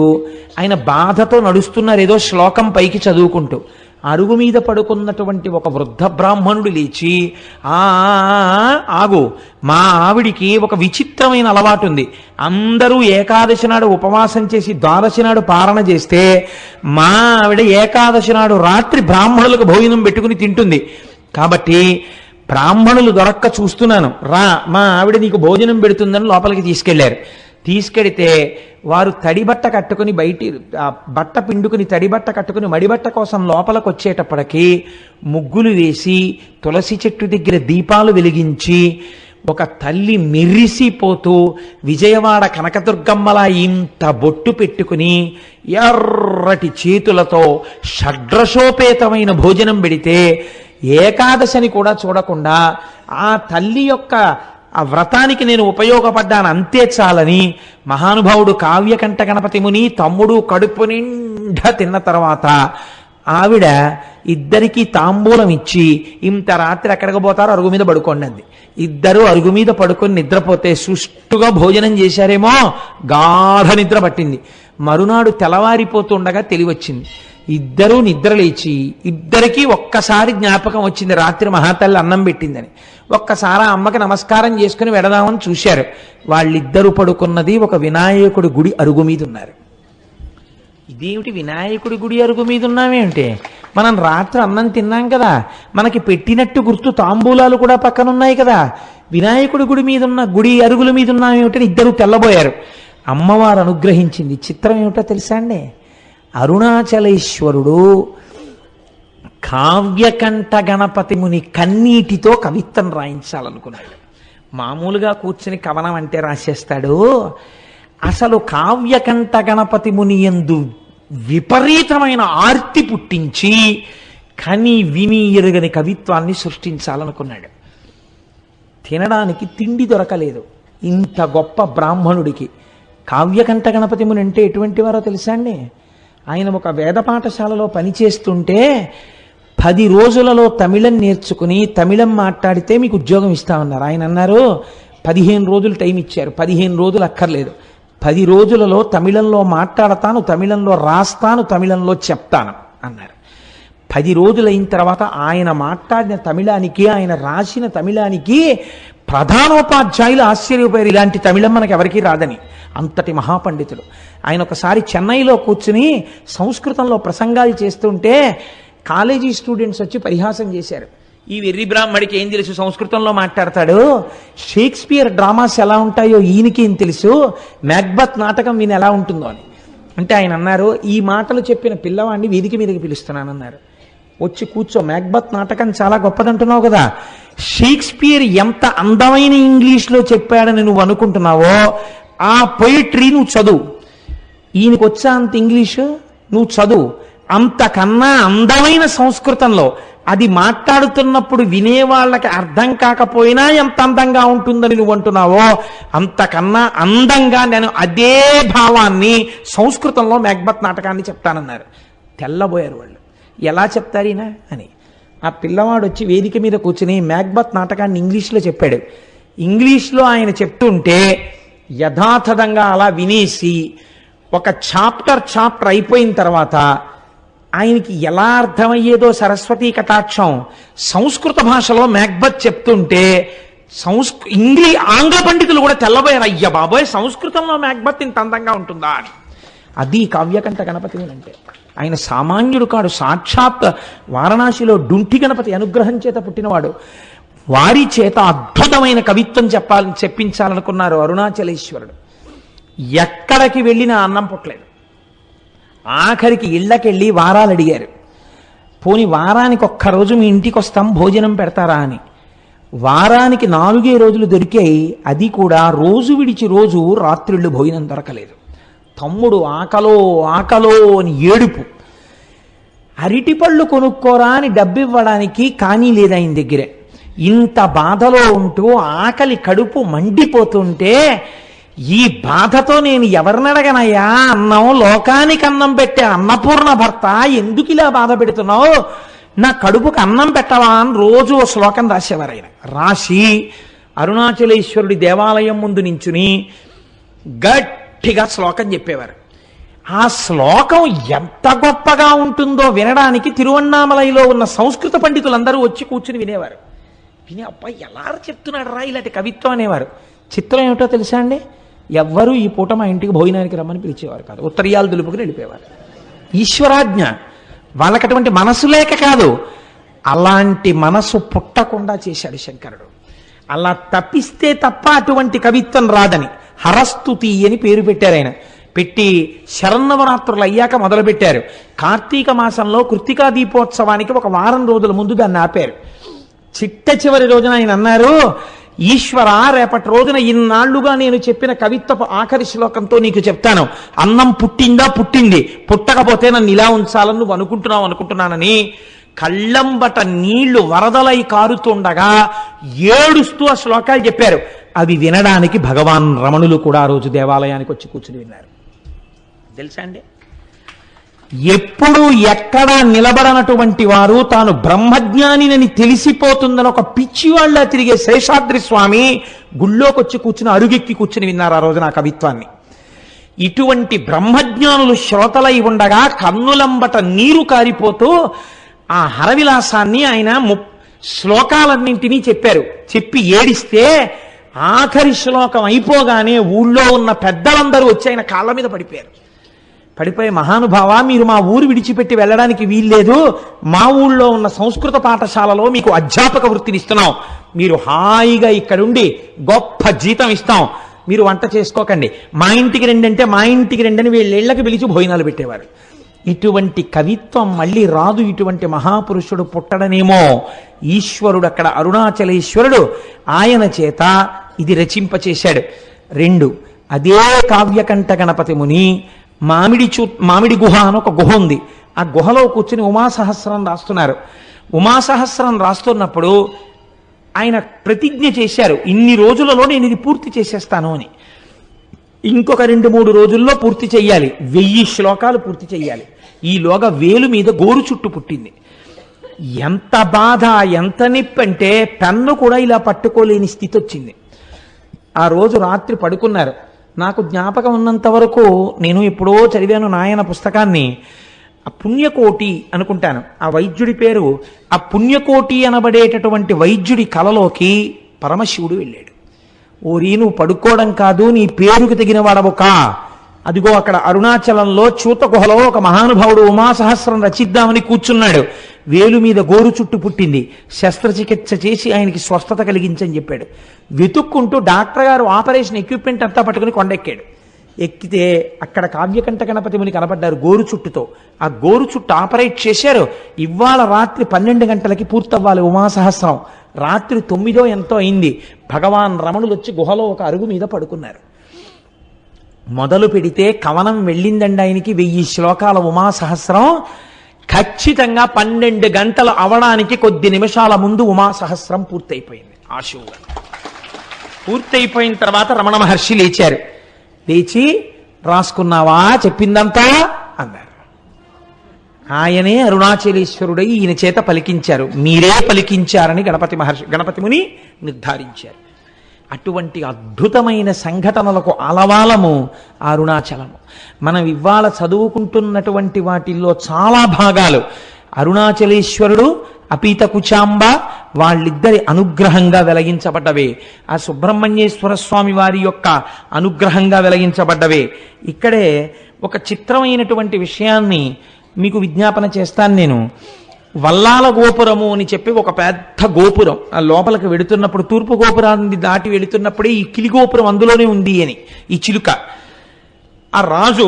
ఆయన బాధతో నడుస్తున్నారు, ఏదో శ్లోకం పైకి చదువుకుంటూ. అరుగు మీద పడుకున్నటువంటి ఒక వృద్ధ బ్రాహ్మణుడు లేచి, ఆగు, మా ఆవిడికి ఒక విచిత్రమైన అలవాటు ఉంది. అందరూ ఏకాదశి నాడు ఉపవాసం చేసి ద్వాదశి నాడు పారణ చేస్తే మా ఆవిడ ఏకాదశి నాడు రాత్రి బ్రాహ్మణులకు భోజనం పెట్టుకుని తింటుంది. కాబట్టి బ్రాహ్మణులు దొరక్క చూస్తున్నాను, రా మా ఆవిడ నీకు భోజనం పెడుతుందని లోపలికి తీసుకెళ్లారు. తీసుకెడితే వారు తడిబట్ట కట్టుకుని బట్ట పిండుకుని తడిబట్ట కట్టుకుని మడిబట్ట కోసం లోపలికి వచ్చేటప్పటికి ముగ్గులు వేసి తులసి చెట్టు దగ్గర దీపాలు వెలిగించి ఒక తల్లి మెరిసిపోతూ విజయవాడ కనకదుర్గమ్మలా ఇంత బొట్టు పెట్టుకుని ఎర్రటి చేతులతో షడ్రశోపేతమైన భోజనం పెడితే ఏకాదశని కూడా చూడకుండా ఆ తల్లి యొక్క ఆ వ్రతానికి నేను ఉపయోగపడ్డాను అంతే చాలని మహానుభావుడు కావ్యకంఠ గణపతి ముని తమ్ముడు కడుపు నిండా తిన్న తర్వాత ఆవిడ ఇద్దరికీ తాంబూలం ఇచ్చి, ఇంత రాత్రి ఎక్కడికి పోతారో అరుగు మీద పడుకోండి అంది. ఇద్దరు అరుగు మీద పడుకొని నిద్రపోతే సుష్టుగా భోజనం చేశారేమో, గాఢ నిద్ర పట్టింది. మరునాడు తెల్లవారిపోతుండగా తెలివచ్చింది. ఇద్దరూ నిద్ర లేచి ఇద్దరికీ ఒక్కసారి జ్ఞాపకం వచ్చింది, రాత్రి మహాతల్లి అన్నం పెట్టిందని. ఒక్కసారి ఆ అమ్మకి నమస్కారం చేసుకుని వెడదామని చూశారు. వాళ్ళిద్దరూ పడుకున్నది ఒక వినాయకుడి గుడి అరుగు మీద ఉన్నారు. ఇదేమిటి వినాయకుడి గుడి అరుగు మీద ఉన్నామేమిటి? మనం రాత్రి అన్నం తిన్నాం కదా, మనకి పెట్టినట్టు గుర్తు తాంబూలాలు కూడా పక్కన ఉన్నాయి కదా, వినాయకుడి గుడి మీద ఉన్న గుడి అరుగుల మీద ఉన్నామేమిటని ఇద్దరు తెల్లబోయారు. అమ్మవారు అనుగ్రహించింది. చిత్రం ఏమిటో తెలుసా అండి? అరుణాచలేశ్వరుడు కావ్యకంఠ గణపతి ముని కన్నీటితో కవిత్వం రాయించాలనుకున్నాడు. మామూలుగా కూర్చుని కవనం అంటే రాసేస్తాడు. అసలు కావ్యకంఠ గణపతి ముని యందు విపరీతమైన ఆర్తి పుట్టించి కని విని ఎరుగని కవిత్వాన్ని సృష్టించాలనుకున్నాడు. తినడానికి తిండి దొరకలేదు ఇంత గొప్ప బ్రాహ్మణుడికి. కావ్యకంఠ గణపతి ముని అంటే ఎటువంటి వారో తెలుసా అండి? ఆయన ఒక వేద పాఠశాలలో పనిచేస్తుంటే 10 రోజులలో తమిళం నేర్చుకుని తమిళం మాట్లాడితే మీకు ఉద్యోగం ఇస్తామన్నారు. ఆయన అన్నారు 15 రోజులు టైం ఇచ్చారు. 15 రోజులు అక్కర్లేదు, 10 రోజులలో తమిళంలో మాట్లాడతాను, తమిళంలో రాస్తాను, తమిళంలో చెప్తాను అన్నారు. 10 రోజులైన తర్వాత ఆయన మాట్లాడిన తమిళానికి ఆయన రాసిన తమిళానికి ప్రధానోపాధ్యాయులు ఆశ్చర్యపోయారు. ఇలాంటి తమిళం మనకు ఎవరికీ రాదని. అంతటి మహాపండితుడు ఆయన. ఒకసారి చెన్నైలో కూర్చుని సంస్కృతంలో ప్రసంగాలు చేస్తుంటే కాలేజీ స్టూడెంట్స్ వచ్చి పరిహాసం చేశారు. ఈ వెర్రి బ్రాహ్మడికి ఏం తెలుసు, సంస్కృతంలో మాట్లాడతాడు, షేక్స్పియర్ డ్రామాస్ ఎలా ఉంటాయో ఈయనకి ఏం తెలుసు, మ్యాక్బత్ నాటకం ఈయన ఎలా ఉంటుందో అని. అంటే ఆయన అన్నారు, ఈ మాటలు చెప్పిన పిల్లవాడిని వేదిక మీదకి పిలుస్తున్నానన్నారు. వచ్చి కూర్చో, మ్యాక్బత్ నాటకం చాలా గొప్పదంటున్నావు కదా, షేక్స్పియర్ ఎంత అందమైన ఇంగ్లీష్లో చెప్పాడని నువ్వు అనుకుంటున్నావో ఆ పొయిట్రీ నువ్వు చదువు. ఈయనకి వచ్చా అంత ఇంగ్లీషు, నువ్వు చదువు. అంతకన్నా అందమైన సంస్కృతంలో అది మాట్లాడుతున్నప్పుడు వినేవాళ్ళకి అర్థం కాకపోయినా ఎంత అందంగా ఉంటుందని నువ్వు అంటున్నావో అంతకన్నా అందంగా నేను అదే భావాన్ని సంస్కృతంలో మ్యాక్బత్ నాటకాన్ని చెప్తానన్నారు. తెల్లబోయారు వాళ్ళు, ఎలా చెప్తారీనా అని. ఆ పిల్లవాడు వచ్చి వేదిక మీద కూర్చుని మ్యాక్బత్ నాటకాన్ని ఇంగ్లీష్లో చెప్పాడు. ఇంగ్లీష్లో ఆయన చెప్తుంటే యథాతథంగా అలా వినేసి ఒక చాప్టర్ అయిపోయిన తర్వాత ఆయనకి ఎలా అర్థమయ్యేదో సరస్వతీ కటాక్షం సంస్కృత భాషలో మ్యాక్బత్ చెప్తుంటే ఆంగ్ల పండితులు కూడా తెల్లబోయారు, అయ్య బాబోయ్ సంస్కృతంలో మ్యాక్బత్ ఇంత అందంగా ఉంటుందా అని. అది కావ్యకంఠ గణపతి అంటే. ఆయన సామాన్యుడు కాడు, సాక్షాత్ వారణాసిలో డుంఠి గణపతి అనుగ్రహం చేత పుట్టినవాడు. వారి చేత అద్భుతమైన కవిత్వం చెప్పించాలనుకున్నారు అరుణాచలేశ్వరుడు. ఎక్కడికి వెళ్ళినా అన్నం పుట్టలేదు. ఆఖరికి ఇళ్ళకెళ్ళి వారాలు అడిగారు, పోని వారానికి ఒక్కరోజు మీ ఇంటికి వస్తాం భోజనం పెడతారా అని. వారానికి 4 రోజులు దొరికాయి, అది కూడా రోజు విడిచి రోజు రాత్రిళ్ళు భోజనం దొరకలేదు. తమ్ముడు ఆకలో ఆకలో అని ఏడుపు. అరటిపళ్ళు కొనుక్కోరా అని డబ్బివ్వడానికి కానీ లేదు ఆయన దగ్గరే. ఇంత బాధలో ఉంటూ ఆకలి కడుపు మండిపోతుంటే ఈ బాధతో నేను ఎవరినడగనయ్యా, అన్నం లోకానికి అన్నం పెట్టే అన్నపూర్ణ భర్త ఎందుకు ఇలా బాధ పెడుతున్నావు, నా కడుపుకి అన్నం పెట్టవా అని రోజు ఓ శ్లోకం రాసేవారు. ఆయన రాసి అరుణాచలేశ్వరుడి దేవాలయం ముందు నించుని గట్టిగా శ్లోకం చెప్పేవారు. ఆ శ్లోకం ఎంత గొప్పగా ఉంటుందో వినడానికి తిరువన్నామలైలో ఉన్న సంస్కృత పండితులందరూ వచ్చి కూర్చుని వినేవారు. విని అబ్బాయి ఎలా చెప్తున్నాడు రా ఇలాంటి కవిత్వం అనేవారు. చిత్రం ఏమిటో తెలుసా అండి, ఎవ్వరూ ఈ పూట మా ఇంటికి భోజనానికి రమ్మని పిలిచేవారు కాదు, ఉత్తరీయాలు దులుపుకుని వెళ్ళిపోయేవారు. ఈశ్వరాజ్ఞ. వాళ్ళకి అటువంటి మనసు లేక కాదు, అలాంటి మనసు పుట్టకుండా చేశాడు శంకరుడు. అలా తప్పిస్తే తప్ప అటువంటి కవిత్వం రాదని హరస్తుతి అని పేరు పెట్టారు. ఆయన పెట్టి శరన్నవరాత్రులు అయ్యాక మొదలుపెట్టారు. కార్తీక మాసంలో కృత్తికా దీపోత్సవానికి ఒక వారం రోజుల ముందు దాన్ని ఆపారు. చిట్ట చివరి రోజున ఆయన అన్నారు, ఈశ్వర రేపటి రోజున ఇన్నాళ్లుగా నేను చెప్పిన కవిత్వపు ఆఖరి శ్లోకంతో నీకు చెప్తాను. అన్నం పుట్టిందా? పుట్టింది. పుట్టకపోతే నన్ను ఇలా ఉంచాలని నువ్వు అనుకుంటున్నానని కళ్ళంబట నీళ్లు వరదలై కారుతుండగా ఏడుస్తూ ఆ శ్లోకాలు చెప్పారు. అవి వినడానికి భగవాన్ రమణులు కూడా ఆ రోజు దేవాలయానికి వచ్చి కూర్చుని విన్నారు. తెలుసా అండి, ఎప్పుడు ఎక్కడా నిలబడనటువంటి వారు తాను బ్రహ్మజ్ఞానినని తెలిసిపోతుందని ఒక పిచ్చివాళ్ళ తిరిగే శేషాద్రి స్వామి గుళ్ళోకి వచ్చి కూర్చుని అరుగెక్కి కూర్చుని విన్నారు ఆ రోజున ఆ కవిత్వాన్ని. ఇటువంటి బ్రహ్మజ్ఞానులు శ్రోతలై ఉండగా కన్నులంబట నీరు కారిపోతూ ఆ హరవిలాసాన్ని ఆయన శ్లోకాలన్నింటినీ చెప్పారు. చెప్పి ఏడిస్తే ఆఖరి శ్లోకం అయిపోగానే ఊళ్ళో ఉన్న పెద్దలందరూ వచ్చి ఆయన కాళ్ళ మీద పడిపోయి, మహానుభావ మీరు మా ఊరు విడిచిపెట్టి వెళ్ళడానికి వీల్లేదు, మా ఊళ్ళో ఉన్న సంస్కృత పాఠశాలలో మీకు అధ్యాపక వృత్తిని ఇస్తున్నాం, మీరు హాయిగా ఇక్కడుండి గొప్ప జీతం ఇస్తాం, మీరు వంట చేసుకోకండి, మా ఇంటికి రండి అంటే మా ఇంటికి రండి అని వీళ్ళకి పిలిచి భోజనాలు పెట్టేవారు. ఇటువంటి కవిత్వం మళ్ళీ రాదు, ఇటువంటి మహాపురుషుడు పుట్టడనేమో. ఈశ్వరుడు అక్కడ అరుణాచలేశ్వరుడు ఆయన చేత ఇది రచింపచేశాడు. 2 అదే కావ్యకంఠ గణపతి ముని మామిడి గుహ అని ఒక గుహ ఉంది. ఆ గుహలో కూర్చుని ఉమాసహస్రం రాస్తున్నారు. ఉమాసహస్రం రాస్తున్నప్పుడు ఆయన ప్రతిజ్ఞ చేశారు, ఇన్ని రోజులలో నేను ఇది పూర్తి చేసేస్తాను అని. ఇంకొక 2-3 రోజుల్లో పూర్తి చెయ్యాలి, 1000 శ్లోకాలు పూర్తి చెయ్యాలి. ఈలోగా వేలు మీద గోరు చుట్టు పుట్టింది. ఎంత బాధ, ఎంత నిప్పంటే పెన్ను కూడా ఇలా పట్టుకోలేని స్థితి వచ్చింది. ఆ రోజు రాత్రి పడుకున్నారు. నాకు జ్ఞాపకం ఉన్నంత వరకు నేను ఎప్పుడో చదివాను నాయన పుస్తకాన్ని, ఆ పుణ్యకోటి అనుకుంటాను ఆ వైద్యుడి పేరు. ఆ పుణ్యకోటి అనబడేటటువంటి వైద్యుడి కలలోకి పరమశివుడు వెళ్ళాడు. ఓరి నువ్వు పడుకోవడం కాదు, నీ పేరుకు తగిన వాడవు కా, అదిగో అక్కడ అరుణాచలంలో చూత గుహలో ఒక మహానుభావుడు ఉమాసహస్రం రచిద్దామని కూర్చున్నాడు. వేలు మీద గోరు చుట్టు పుట్టింది, శస్త్రచికిత్స చేసి ఆయనకి స్వస్థత కలిగించని చెప్పాడు. వెతుక్కుంటూ డాక్టర్ గారు ఆపరేషన్ ఎక్విప్మెంట్ అంతా పట్టుకుని కొండెక్కాడు. ఎక్కితే అక్కడ కావ్యకంఠ గణపతి ముని కనపడ్డారు గోరు చుట్టుతో. ఆ గోరు చుట్టు ఆపరేట్ చేశారు. ఇవాళ రాత్రి 12 గంటలకి పూర్తవ్వాలి ఉమాసహస్రం. రాత్రి 9 ఎంతో అయింది. భగవాన్ రమణులు వచ్చి గుహలో ఒక అరుగు మీద పడుకున్నారు. మొదలు పెడితే కవనం వెళ్ళిందండి ఆయనకి 1000 శ్లోకాల ఉమాసహస్రం. ఖచ్చితంగా 12 గంటలు అవడానికి కొద్ది నిమిషాల ముందు ఉమాసహస్రం పూర్తయిపోయింది. ఆశువుగా పూర్తయిపోయిన తర్వాత రమణ మహర్షి లేచారు. లేచి రాసుకున్నావా చెప్పిందంతా అన్నారు. ఆయనే అరుణాచలేశ్వరుడై ఈయన చేత పలికించారు. మీరే పలికించారని గణపతి ముని నిర్ధారించారు. అటువంటి అద్భుతమైన సంఘటనలకు ఆలవాలము అరుణాచలము. మనం ఇవాళ చదువుకుంటున్నటువంటి వాటిల్లో చాలా భాగాలు అరుణాచలేశ్వరుడు, అపీత కుచాంబ వాళ్ళిద్దరి అనుగ్రహంగా వెలగించబడ్డవే. ఆ సుబ్రహ్మణ్యేశ్వర స్వామి వారి యొక్క అనుగ్రహంగా వెలగించబడ్డవే. ఇక్కడే ఒక చిత్రమైనటువంటి విషయాన్ని మీకు విజ్ఞాపన చేస్తాను నేను. వల్లాల గోపురము అని చెప్పి ఒక పెద్ద గోపురం, ఆ లోపలికి వెడుతున్నప్పుడు తూర్పు గోపురాన్ని దాటి వెళుతున్నప్పుడే ఈ కిలి గోపురం అందులోనే ఉంది అని ఈ చిలుక. ఆ రాజు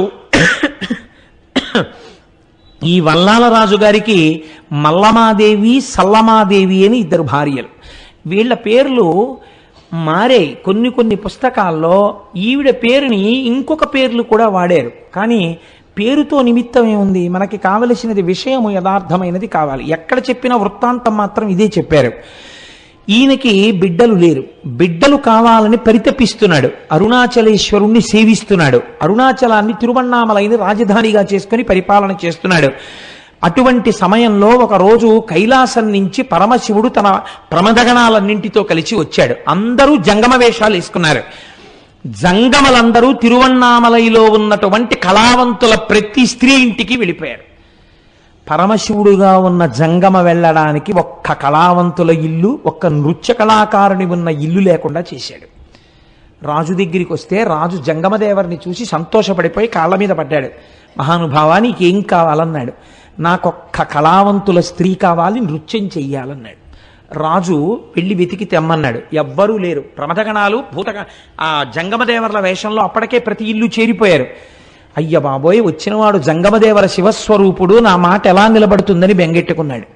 ఈ వల్లాల రాజు గారికి మల్లమాదేవి, సల్లమాదేవి అని 2 భార్యలు. వీళ్ళ పేర్లు మారే. కొన్ని పుస్తకాల్లో ఈవిడ పేరుని ఇంకొక పేర్లు కూడా వాడారు. కానీ పేరుతో నిమిత్తం ఏముంది? మనకి కావలసినది విషయము యథార్థమైనది కావాలి. ఎక్కడ చెప్పిన వృత్తాంతం మాత్రం ఇదే చెప్పారు. ఈయనకి బిడ్డలు లేరు. బిడ్డలు కావాలని పరితపిస్తున్నాడు. అరుణాచలేశ్వరుణ్ణి సేవిస్తున్నాడు. అరుణాచలాన్ని తిరువణ్ణామలైని రాజధానిగా చేసుకుని పరిపాలన చేస్తున్నాడు. అటువంటి సమయంలో ఒకరోజు కైలాసం నుంచి పరమశివుడు తన ప్రమదగణాలన్నింటితో కలిసి వచ్చాడు. అందరూ జంగమ వేషాలు వేసుకున్నారు. జంగమలందరూ తిరువణ్ణామలైలో ఉన్నటువంటి కళావంతుల ప్రతి స్త్రీ ఇంటికి వెళ్ళిపోయారు. పరమశివుడుగా ఉన్న జంగమ వెళ్ళడానికి ఒక్క కళావంతుల ఇల్లు, ఒక్క నృత్య కళాకారుని ఉన్న ఇల్లు లేకుండా చేశాడు. రాజు దగ్గరికి వస్తే రాజు జంగమదేవరిని చూసి సంతోషపడిపోయి కాళ్ళ మీద పడ్డాడు. మహానుభావా నీకేం కావాలన్నాడు. నాకొక్క కళావంతుల స్త్రీ కావాలి, నృత్యం చెయ్యాలన్నాడు. రాజు వెళ్ళి వెతికి తెమ్మన్నాడు. ఎవ్వరూ లేరు. ప్రమదగణాలు ఆ జంగమదేవర్ల వేషంలో అప్పటికే ప్రతి ఇల్లు చేరిపోయారు. అయ్య బాబోయ్, వచ్చినవాడు జంగమదేవర శివస్వరూపుడు, నా మాట ఎలా నిలబడుతుందని బెంగెట్టుకున్నాడు.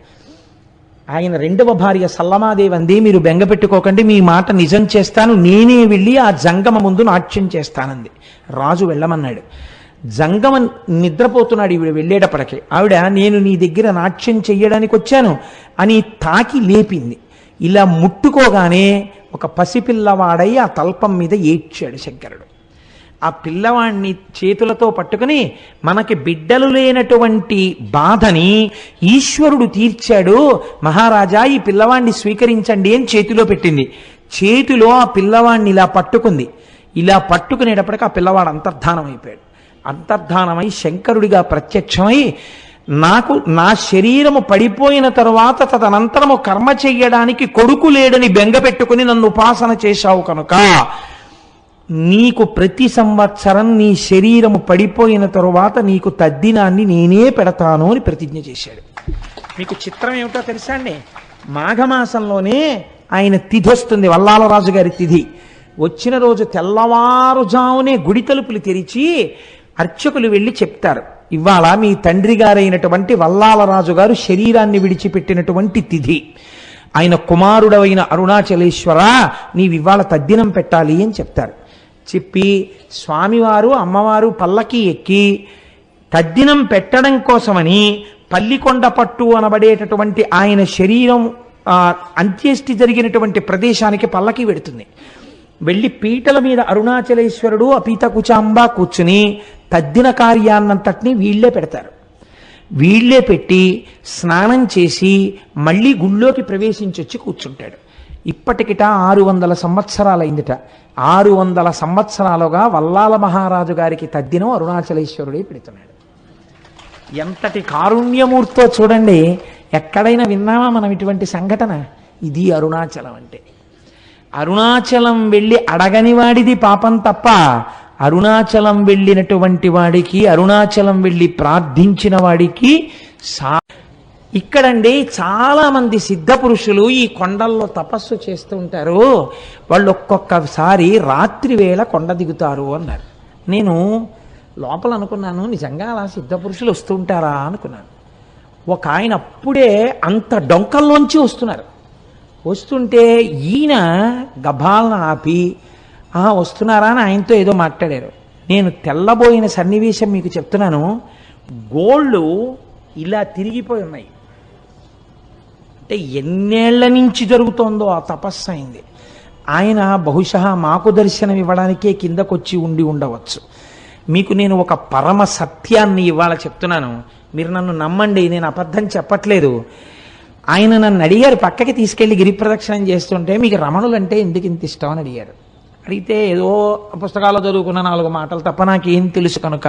ఆయన 2వ భార్య సల్లమాదేవి అంది, మీరు బెంగ పెట్టుకోకండి, మీ మాట నిజం చేస్తాను, నేనే వెళ్ళి ఆ జంగమ ముందు నాట్యం చేస్తానంది. రాజు వెళ్ళమన్నాడు. జంగమ నిద్రపోతున్నాడు. ఈవిడ వెళ్ళేటప్పటికి ఆవిడ నేను నీ దగ్గర నాట్యం చెయ్యడానికి వచ్చాను అని తాకి లేపింది. ఇలా ముట్టుకోగానే ఒక పసిపిల్లవాడై ఆ తల్పం మీద ఏడ్చాడు శంకరుడు. ఆ పిల్లవాడిని చేతులతో పట్టుకుని మనకి బిడ్డలు లేనటువంటి బాధని ఈశ్వరుడు తీర్చాడు, మహారాజా ఈ పిల్లవాడిని స్వీకరించండి అని చేతిలో పెట్టింది. చేతిలో ఆ పిల్లవాడిని ఇలా పట్టుకుంది. ఇలా పట్టుకునేటప్పటికి ఆ పిల్లవాడు అంతర్ధానం అయిపోయాడు. అంతర్ధానమై శంకరుడిగా ప్రత్యక్షమై నాకు నా శరీరము పడిపోయిన తరువాత తదనంతరము కర్మ చెయ్యడానికి కొడుకు లేడని బెంగ పెట్టుకుని నన్ను ఉపాసన చేశావు కనుక నీకు ప్రతి సంవత్సరం నీ శరీరము పడిపోయిన తరువాత నీకు తద్దినాన్ని నేనే పెడతాను అని ప్రతిజ్ఞ చేశాడు. మీకు చిత్రం ఏమిటో తెలుసా అండి? మాఘమాసంలోనే ఆయన తిథి వస్తుంది, వల్లాలరాజు గారి తిథి. వచ్చిన రోజు తెల్లవారుజామునే గుడి తలుపులు తెరిచి అర్చకులు వెళ్ళి చెప్తారు, ఇవాళ మీ తండ్రి గారైనటువంటి వల్లాలరాజు గారు శరీరాన్ని విడిచిపెట్టినటువంటి తిథి. ఆయన కుమారుడవైన అరుణాచలేశ్వర నీవివాళ తద్దినం పెట్టాలి అని చెప్తారు. చెప్పి స్వామివారు అమ్మవారు పల్లకి ఎక్కి తద్దినం పెట్టడం కోసమని పల్లికొండ పట్టు అనబడేటటువంటి ఆయన శరీరం అంత్యేష్టి జరిగినటువంటి ప్రదేశానికి పల్లకి వెడుతుంది. వెళ్ళి పీటల మీద అరుణాచలేశ్వరుడు అపీత కుచాంబ కూర్చుని తద్దిన కార్యాన్నంతటినీ వీళ్లే పెడతారు. వీళ్లే పెట్టి స్నానం చేసి మళ్ళీ గుళ్ళోకి ప్రవేశించొచ్చి కూర్చుంటాడు. ఇప్పటికిట 600 సంవత్సరాలైందిట. 600 సంవత్సరాలుగా వల్లాల మహారాజు గారికి తద్దినం అరుణాచలేశ్వరుడే పెడుతున్నాడు. ఎంతటి కారుణ్యమూర్తో చూడండి. ఎక్కడైనా విన్నామా మనం ఇటువంటి సంఘటన? ఇది అరుణాచలం అంటే. అరుణాచలం వెళ్ళి అడగని వాడిది పాపం తప్ప, అరుణాచలం వెళ్ళినటువంటి వాడికి, అరుణాచలం వెళ్ళి ప్రార్థించిన వాడికి ఇక్కడండి చాలా మంది సిద్ధ పురుషులు ఈ కొండల్లో తపస్సు చేస్తూ ఉంటారు. వాళ్ళు ఒక్కొక్కసారి రాత్రి వేళ కొండ దిగుతారు అన్నారు. నేను లోపల అనుకున్నాను, నిజంగా అలా సిద్ధపురుషులు వస్తుంటారా అనుకున్నాను. ఒక ఆయన అప్పుడే అంత డొంకల్లోంచి వస్తున్నారు. వస్తుంటే ఈయన గభాలను ఆపి వస్తున్నారా అని ఆయనతో ఏదో మాట్లాడారు. నేను తెల్లబోయిన సన్నివేశం మీకు చెప్తున్నాను. గోళ్ళు ఇలా తిరిగిపోయి ఉన్నాయి. అంటే ఎన్నేళ్ల నుంచి జరుగుతోందో ఆ తపస్సు అయింది. ఆయన బహుశా మాకు దర్శనం ఇవ్వడానికే కిందకొచ్చి ఉండి ఉండవచ్చు. మీకు నేను ఒక పరమ సత్యాన్ని ఇవాళ చెప్తున్నాను, మీరు నన్ను నమ్మండి, నేను అబద్ధం చెప్పట్లేదు. ఆయన నన్ను అడిగారు, పక్కకి తీసుకెళ్లి గిరి ప్రదక్షిణం చేస్తుంటే మీకు రమణులంటే ఎందుకు ఇంత ఇష్టం అని అడిగారు. అడిగితే ఏదో పుస్తకాల్లో చదువుకున్న 4 మాటలు తప్ప నాకేం తెలుసు కనుక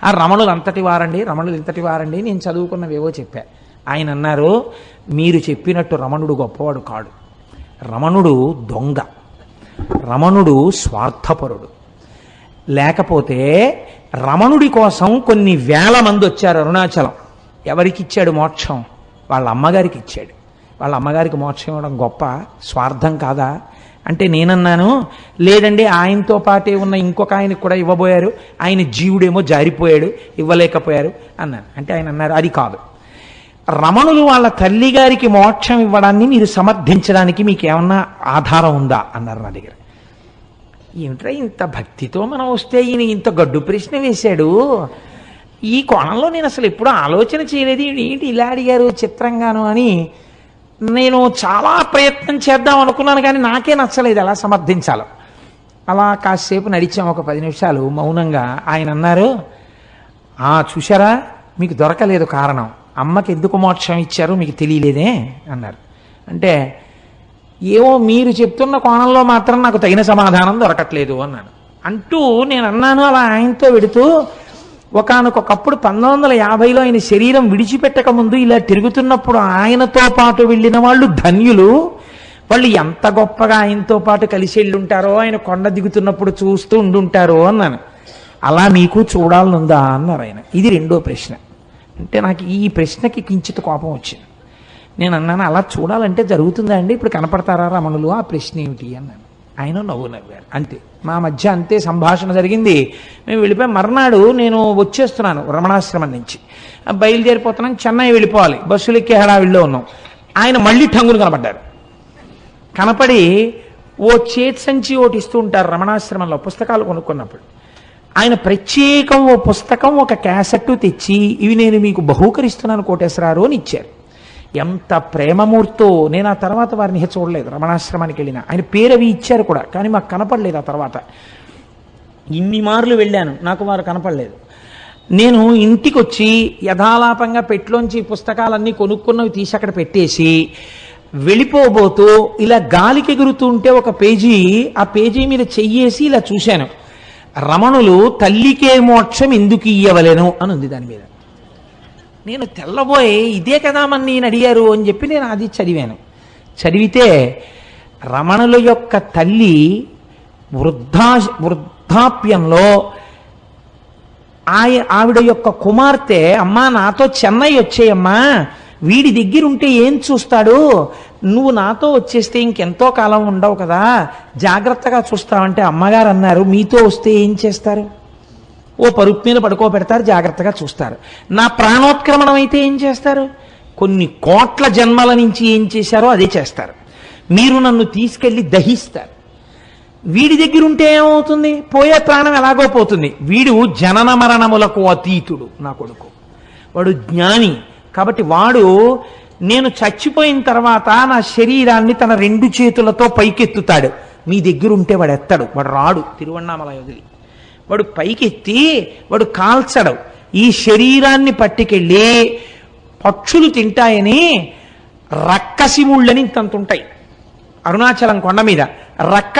ఆ రమణులు అంతటి వారండి, రమణులు ఇంతటి వారండి, నేను చదువుకున్నవేవో చెప్పా. ఆయన అన్నారు, మీరు చెప్పినట్టు రమణుడు గొప్పవాడు కాడు, రమణుడు దొంగ, రమణుడు స్వార్థపరుడు. లేకపోతే రమణుడి కోసం కొన్ని వేల మంది వచ్చారు అరుణాచలం. ఎవరికి ఇచ్చాడు మోక్షం? వాళ్ళ అమ్మగారికి ఇచ్చాడు. వాళ్ళ అమ్మగారికి మోక్షం ఇవ్వడం గొప్ప, స్వార్థం కాదా అంటే నేనన్నాను, లేదండి ఆయనతో పాటే ఉన్న ఇంకొక ఆయనకు కూడా ఇవ్వబోయారు, ఆయన జీవుడేమో జారిపోయాడు ఇవ్వలేకపోయారు అన్నాను. అంటే ఆయన అన్నారు, అది కాదు, రమణులు వాళ్ళ తల్లి గారికి మోక్షం ఇవ్వడాన్ని మీరు సమర్థించడానికి మీకు ఏమన్నా ఆధారం ఉందా అన్నారు నా దగ్గర. ఏమిట్రా ఇంత భక్తితో మనం వస్తే ఈయన ఇంత గడ్డు ప్రశ్న వేశాడు, ఈ కోణంలో నేను అసలు ఎప్పుడూ ఆలోచన చేయలేదు, ఏంటి ఇలా అడిగారు చిత్రంగాను అని నేను చాలా ప్రయత్నం చేద్దాం అనుకున్నాను. కానీ నాకే నచ్చలేదు ఎలా సమర్థించాలో. అలా కాసేపు నడిచాం, ఒక 10 నిమిషాలు మౌనంగా. ఆయన అన్నారు, చూశారా మీకు దొరకలేదు కారణం, అమ్మకి ఎందుకు మోక్షం ఇచ్చారో మీకు తెలియలేదే అన్నారు. అంటే ఏవో మీరు చెప్తున్న కోణంలో మాత్రం నాకు తగిన సమాధానం దొరకట్లేదు అన్నాను. అంటూ నేను అన్నాను అలా ఆయనతో వెడుతూ, ఒకానొకప్పుడు 1950లో ఆయన శరీరం విడిచిపెట్టక ముందు ఇలా తిరుగుతున్నప్పుడు ఆయనతో పాటు వెళ్ళిన వాళ్ళు ధన్యులు, వాళ్ళు ఎంత గొప్పగా ఆయనతో పాటు కలిసి వెళ్ళుంటారో, ఆయన కొండ దిగుతున్నప్పుడు చూస్తూ ఉండుంటారో అన్నాను. అలా మీకు చూడాలనుందా అన్నారు ఆయన. ఇది రెండో ప్రశ్న. అంటే నాకు ఈ ప్రశ్నకి కించిత్ కోపం వచ్చింది. నేను అన్నాను, అలా చూడాలంటే జరుగుతుందా అండి, ఇప్పుడు కనపడతారా రమణులు, ఆ ప్రశ్న ఏమిటి అన్నాను. ఆయన నవ్వారు. అంతే, మా మధ్య అంతే సంభాషణ జరిగింది. మేము వెళ్ళిపోయి మర్నాడు నేను వచ్చేస్తున్నాను రమణాశ్రమం నుంచి, బయలుదేరిపోతున్నాను, చెన్నై వెళ్ళిపోవాలి, బస్సులు ఎక్కే హడావిడిలో ఉన్నాం. ఆయన మళ్ళీ ఠంగులు కనపడ్డారు. కనపడి ఓ చేతి సంచి ఒకటి ఇస్తూ ఉంటారు రమణాశ్రమంలో పుస్తకాలు కొనుక్కున్నప్పుడు. ఆయన ప్రత్యేకం ఓ పుస్తకం ఒక క్యాసెట్ తెచ్చి, ఇవి నేను మీకు బహూకరిస్తున్నాను కోటేశ్వరారు అని ఇచ్చారు. ఎంత ప్రేమమూర్తో. నేను ఆ తర్వాత వారిని చూడలేదు, రమణాశ్రమానికి వెళ్ళిన ఆయన పేరు అవి ఇచ్చారు కూడా, కానీ మాకు కనపడలేదు. ఆ తర్వాత ఇన్ని మార్లు వెళ్ళాను, నాకు వారు కనపడలేదు. నేను ఇంటికి వచ్చి యథాలాపంగా పెట్లోంచి పుస్తకాలన్నీ కొనుక్కున్నవి తీసి అక్కడ పెట్టేసి వెళ్ళిపోబోతూ ఇలా గాలికి ఎగురుతూ ఉంటే ఒక పేజీ, ఆ పేజీ మీద చెయ్యేసి ఇలా చూశాను, రమణులు తల్లికే మోక్షం ఎందుకు ఇయ్యవలెను అని ఉంది దాని మీద. నేను తెల్లబోయి ఇదే కదా మన నేను అడిగారు అని చెప్పి నేను అది చదివాను. చదివితే రమణుల యొక్క తల్లి వృద్ధాప్యంలో ఆవిడ యొక్క కుమార్తె, అమ్మా నాతో చెన్నై వచ్చేయమ్మా, వీడి దగ్గరుంటే ఏం చూస్తాడు, నువ్వు నాతో వచ్చేస్తే ఇంకెంతో కాలం ఉండవు కదా, జాగ్రత్తగా చూస్తావంటే అమ్మగారు అన్నారు, మీతో వస్తే ఏం చేస్తారు, ఓ పరుపు మీద పడుకోబెడతారు, జాగ్రత్తగా చూస్తారు. నా ప్రాణోత్క్రమణం అయితే ఏం చేస్తారు, కొన్ని కోట్ల జన్మల నుంచి ఏం చేశారో అదే చేస్తారు. మీరు నన్ను తీసుకెళ్లి దహిస్తారు. వీడి దగ్గర ఉంటే ఏమవుతుంది, పోయే ప్రాణం ఎలాగో పోతుంది. వీడు జనన మరణములకు అతీతుడు నా కొడుకు, వాడు జ్ఞాని. కాబట్టి వాడు నేను చచ్చిపోయిన తర్వాత నా శరీరాన్ని తన 2 చేతులతో పైకెత్తుతాడు. మీ దగ్గర ఉంటే వాడు ఎత్తాడు, వాడు రాడు తిరువణ్ణామలై వదిలి, వాడు పైకెత్తి వాడు కాల్చడు. ఈ శరీరాన్ని పట్టుకెళ్ళి పక్షులు తింటాయని రక్కసి ముళ్ళని ఇంతంత ఉంటాయి అరుణాచలం కొండ మీద, రక్క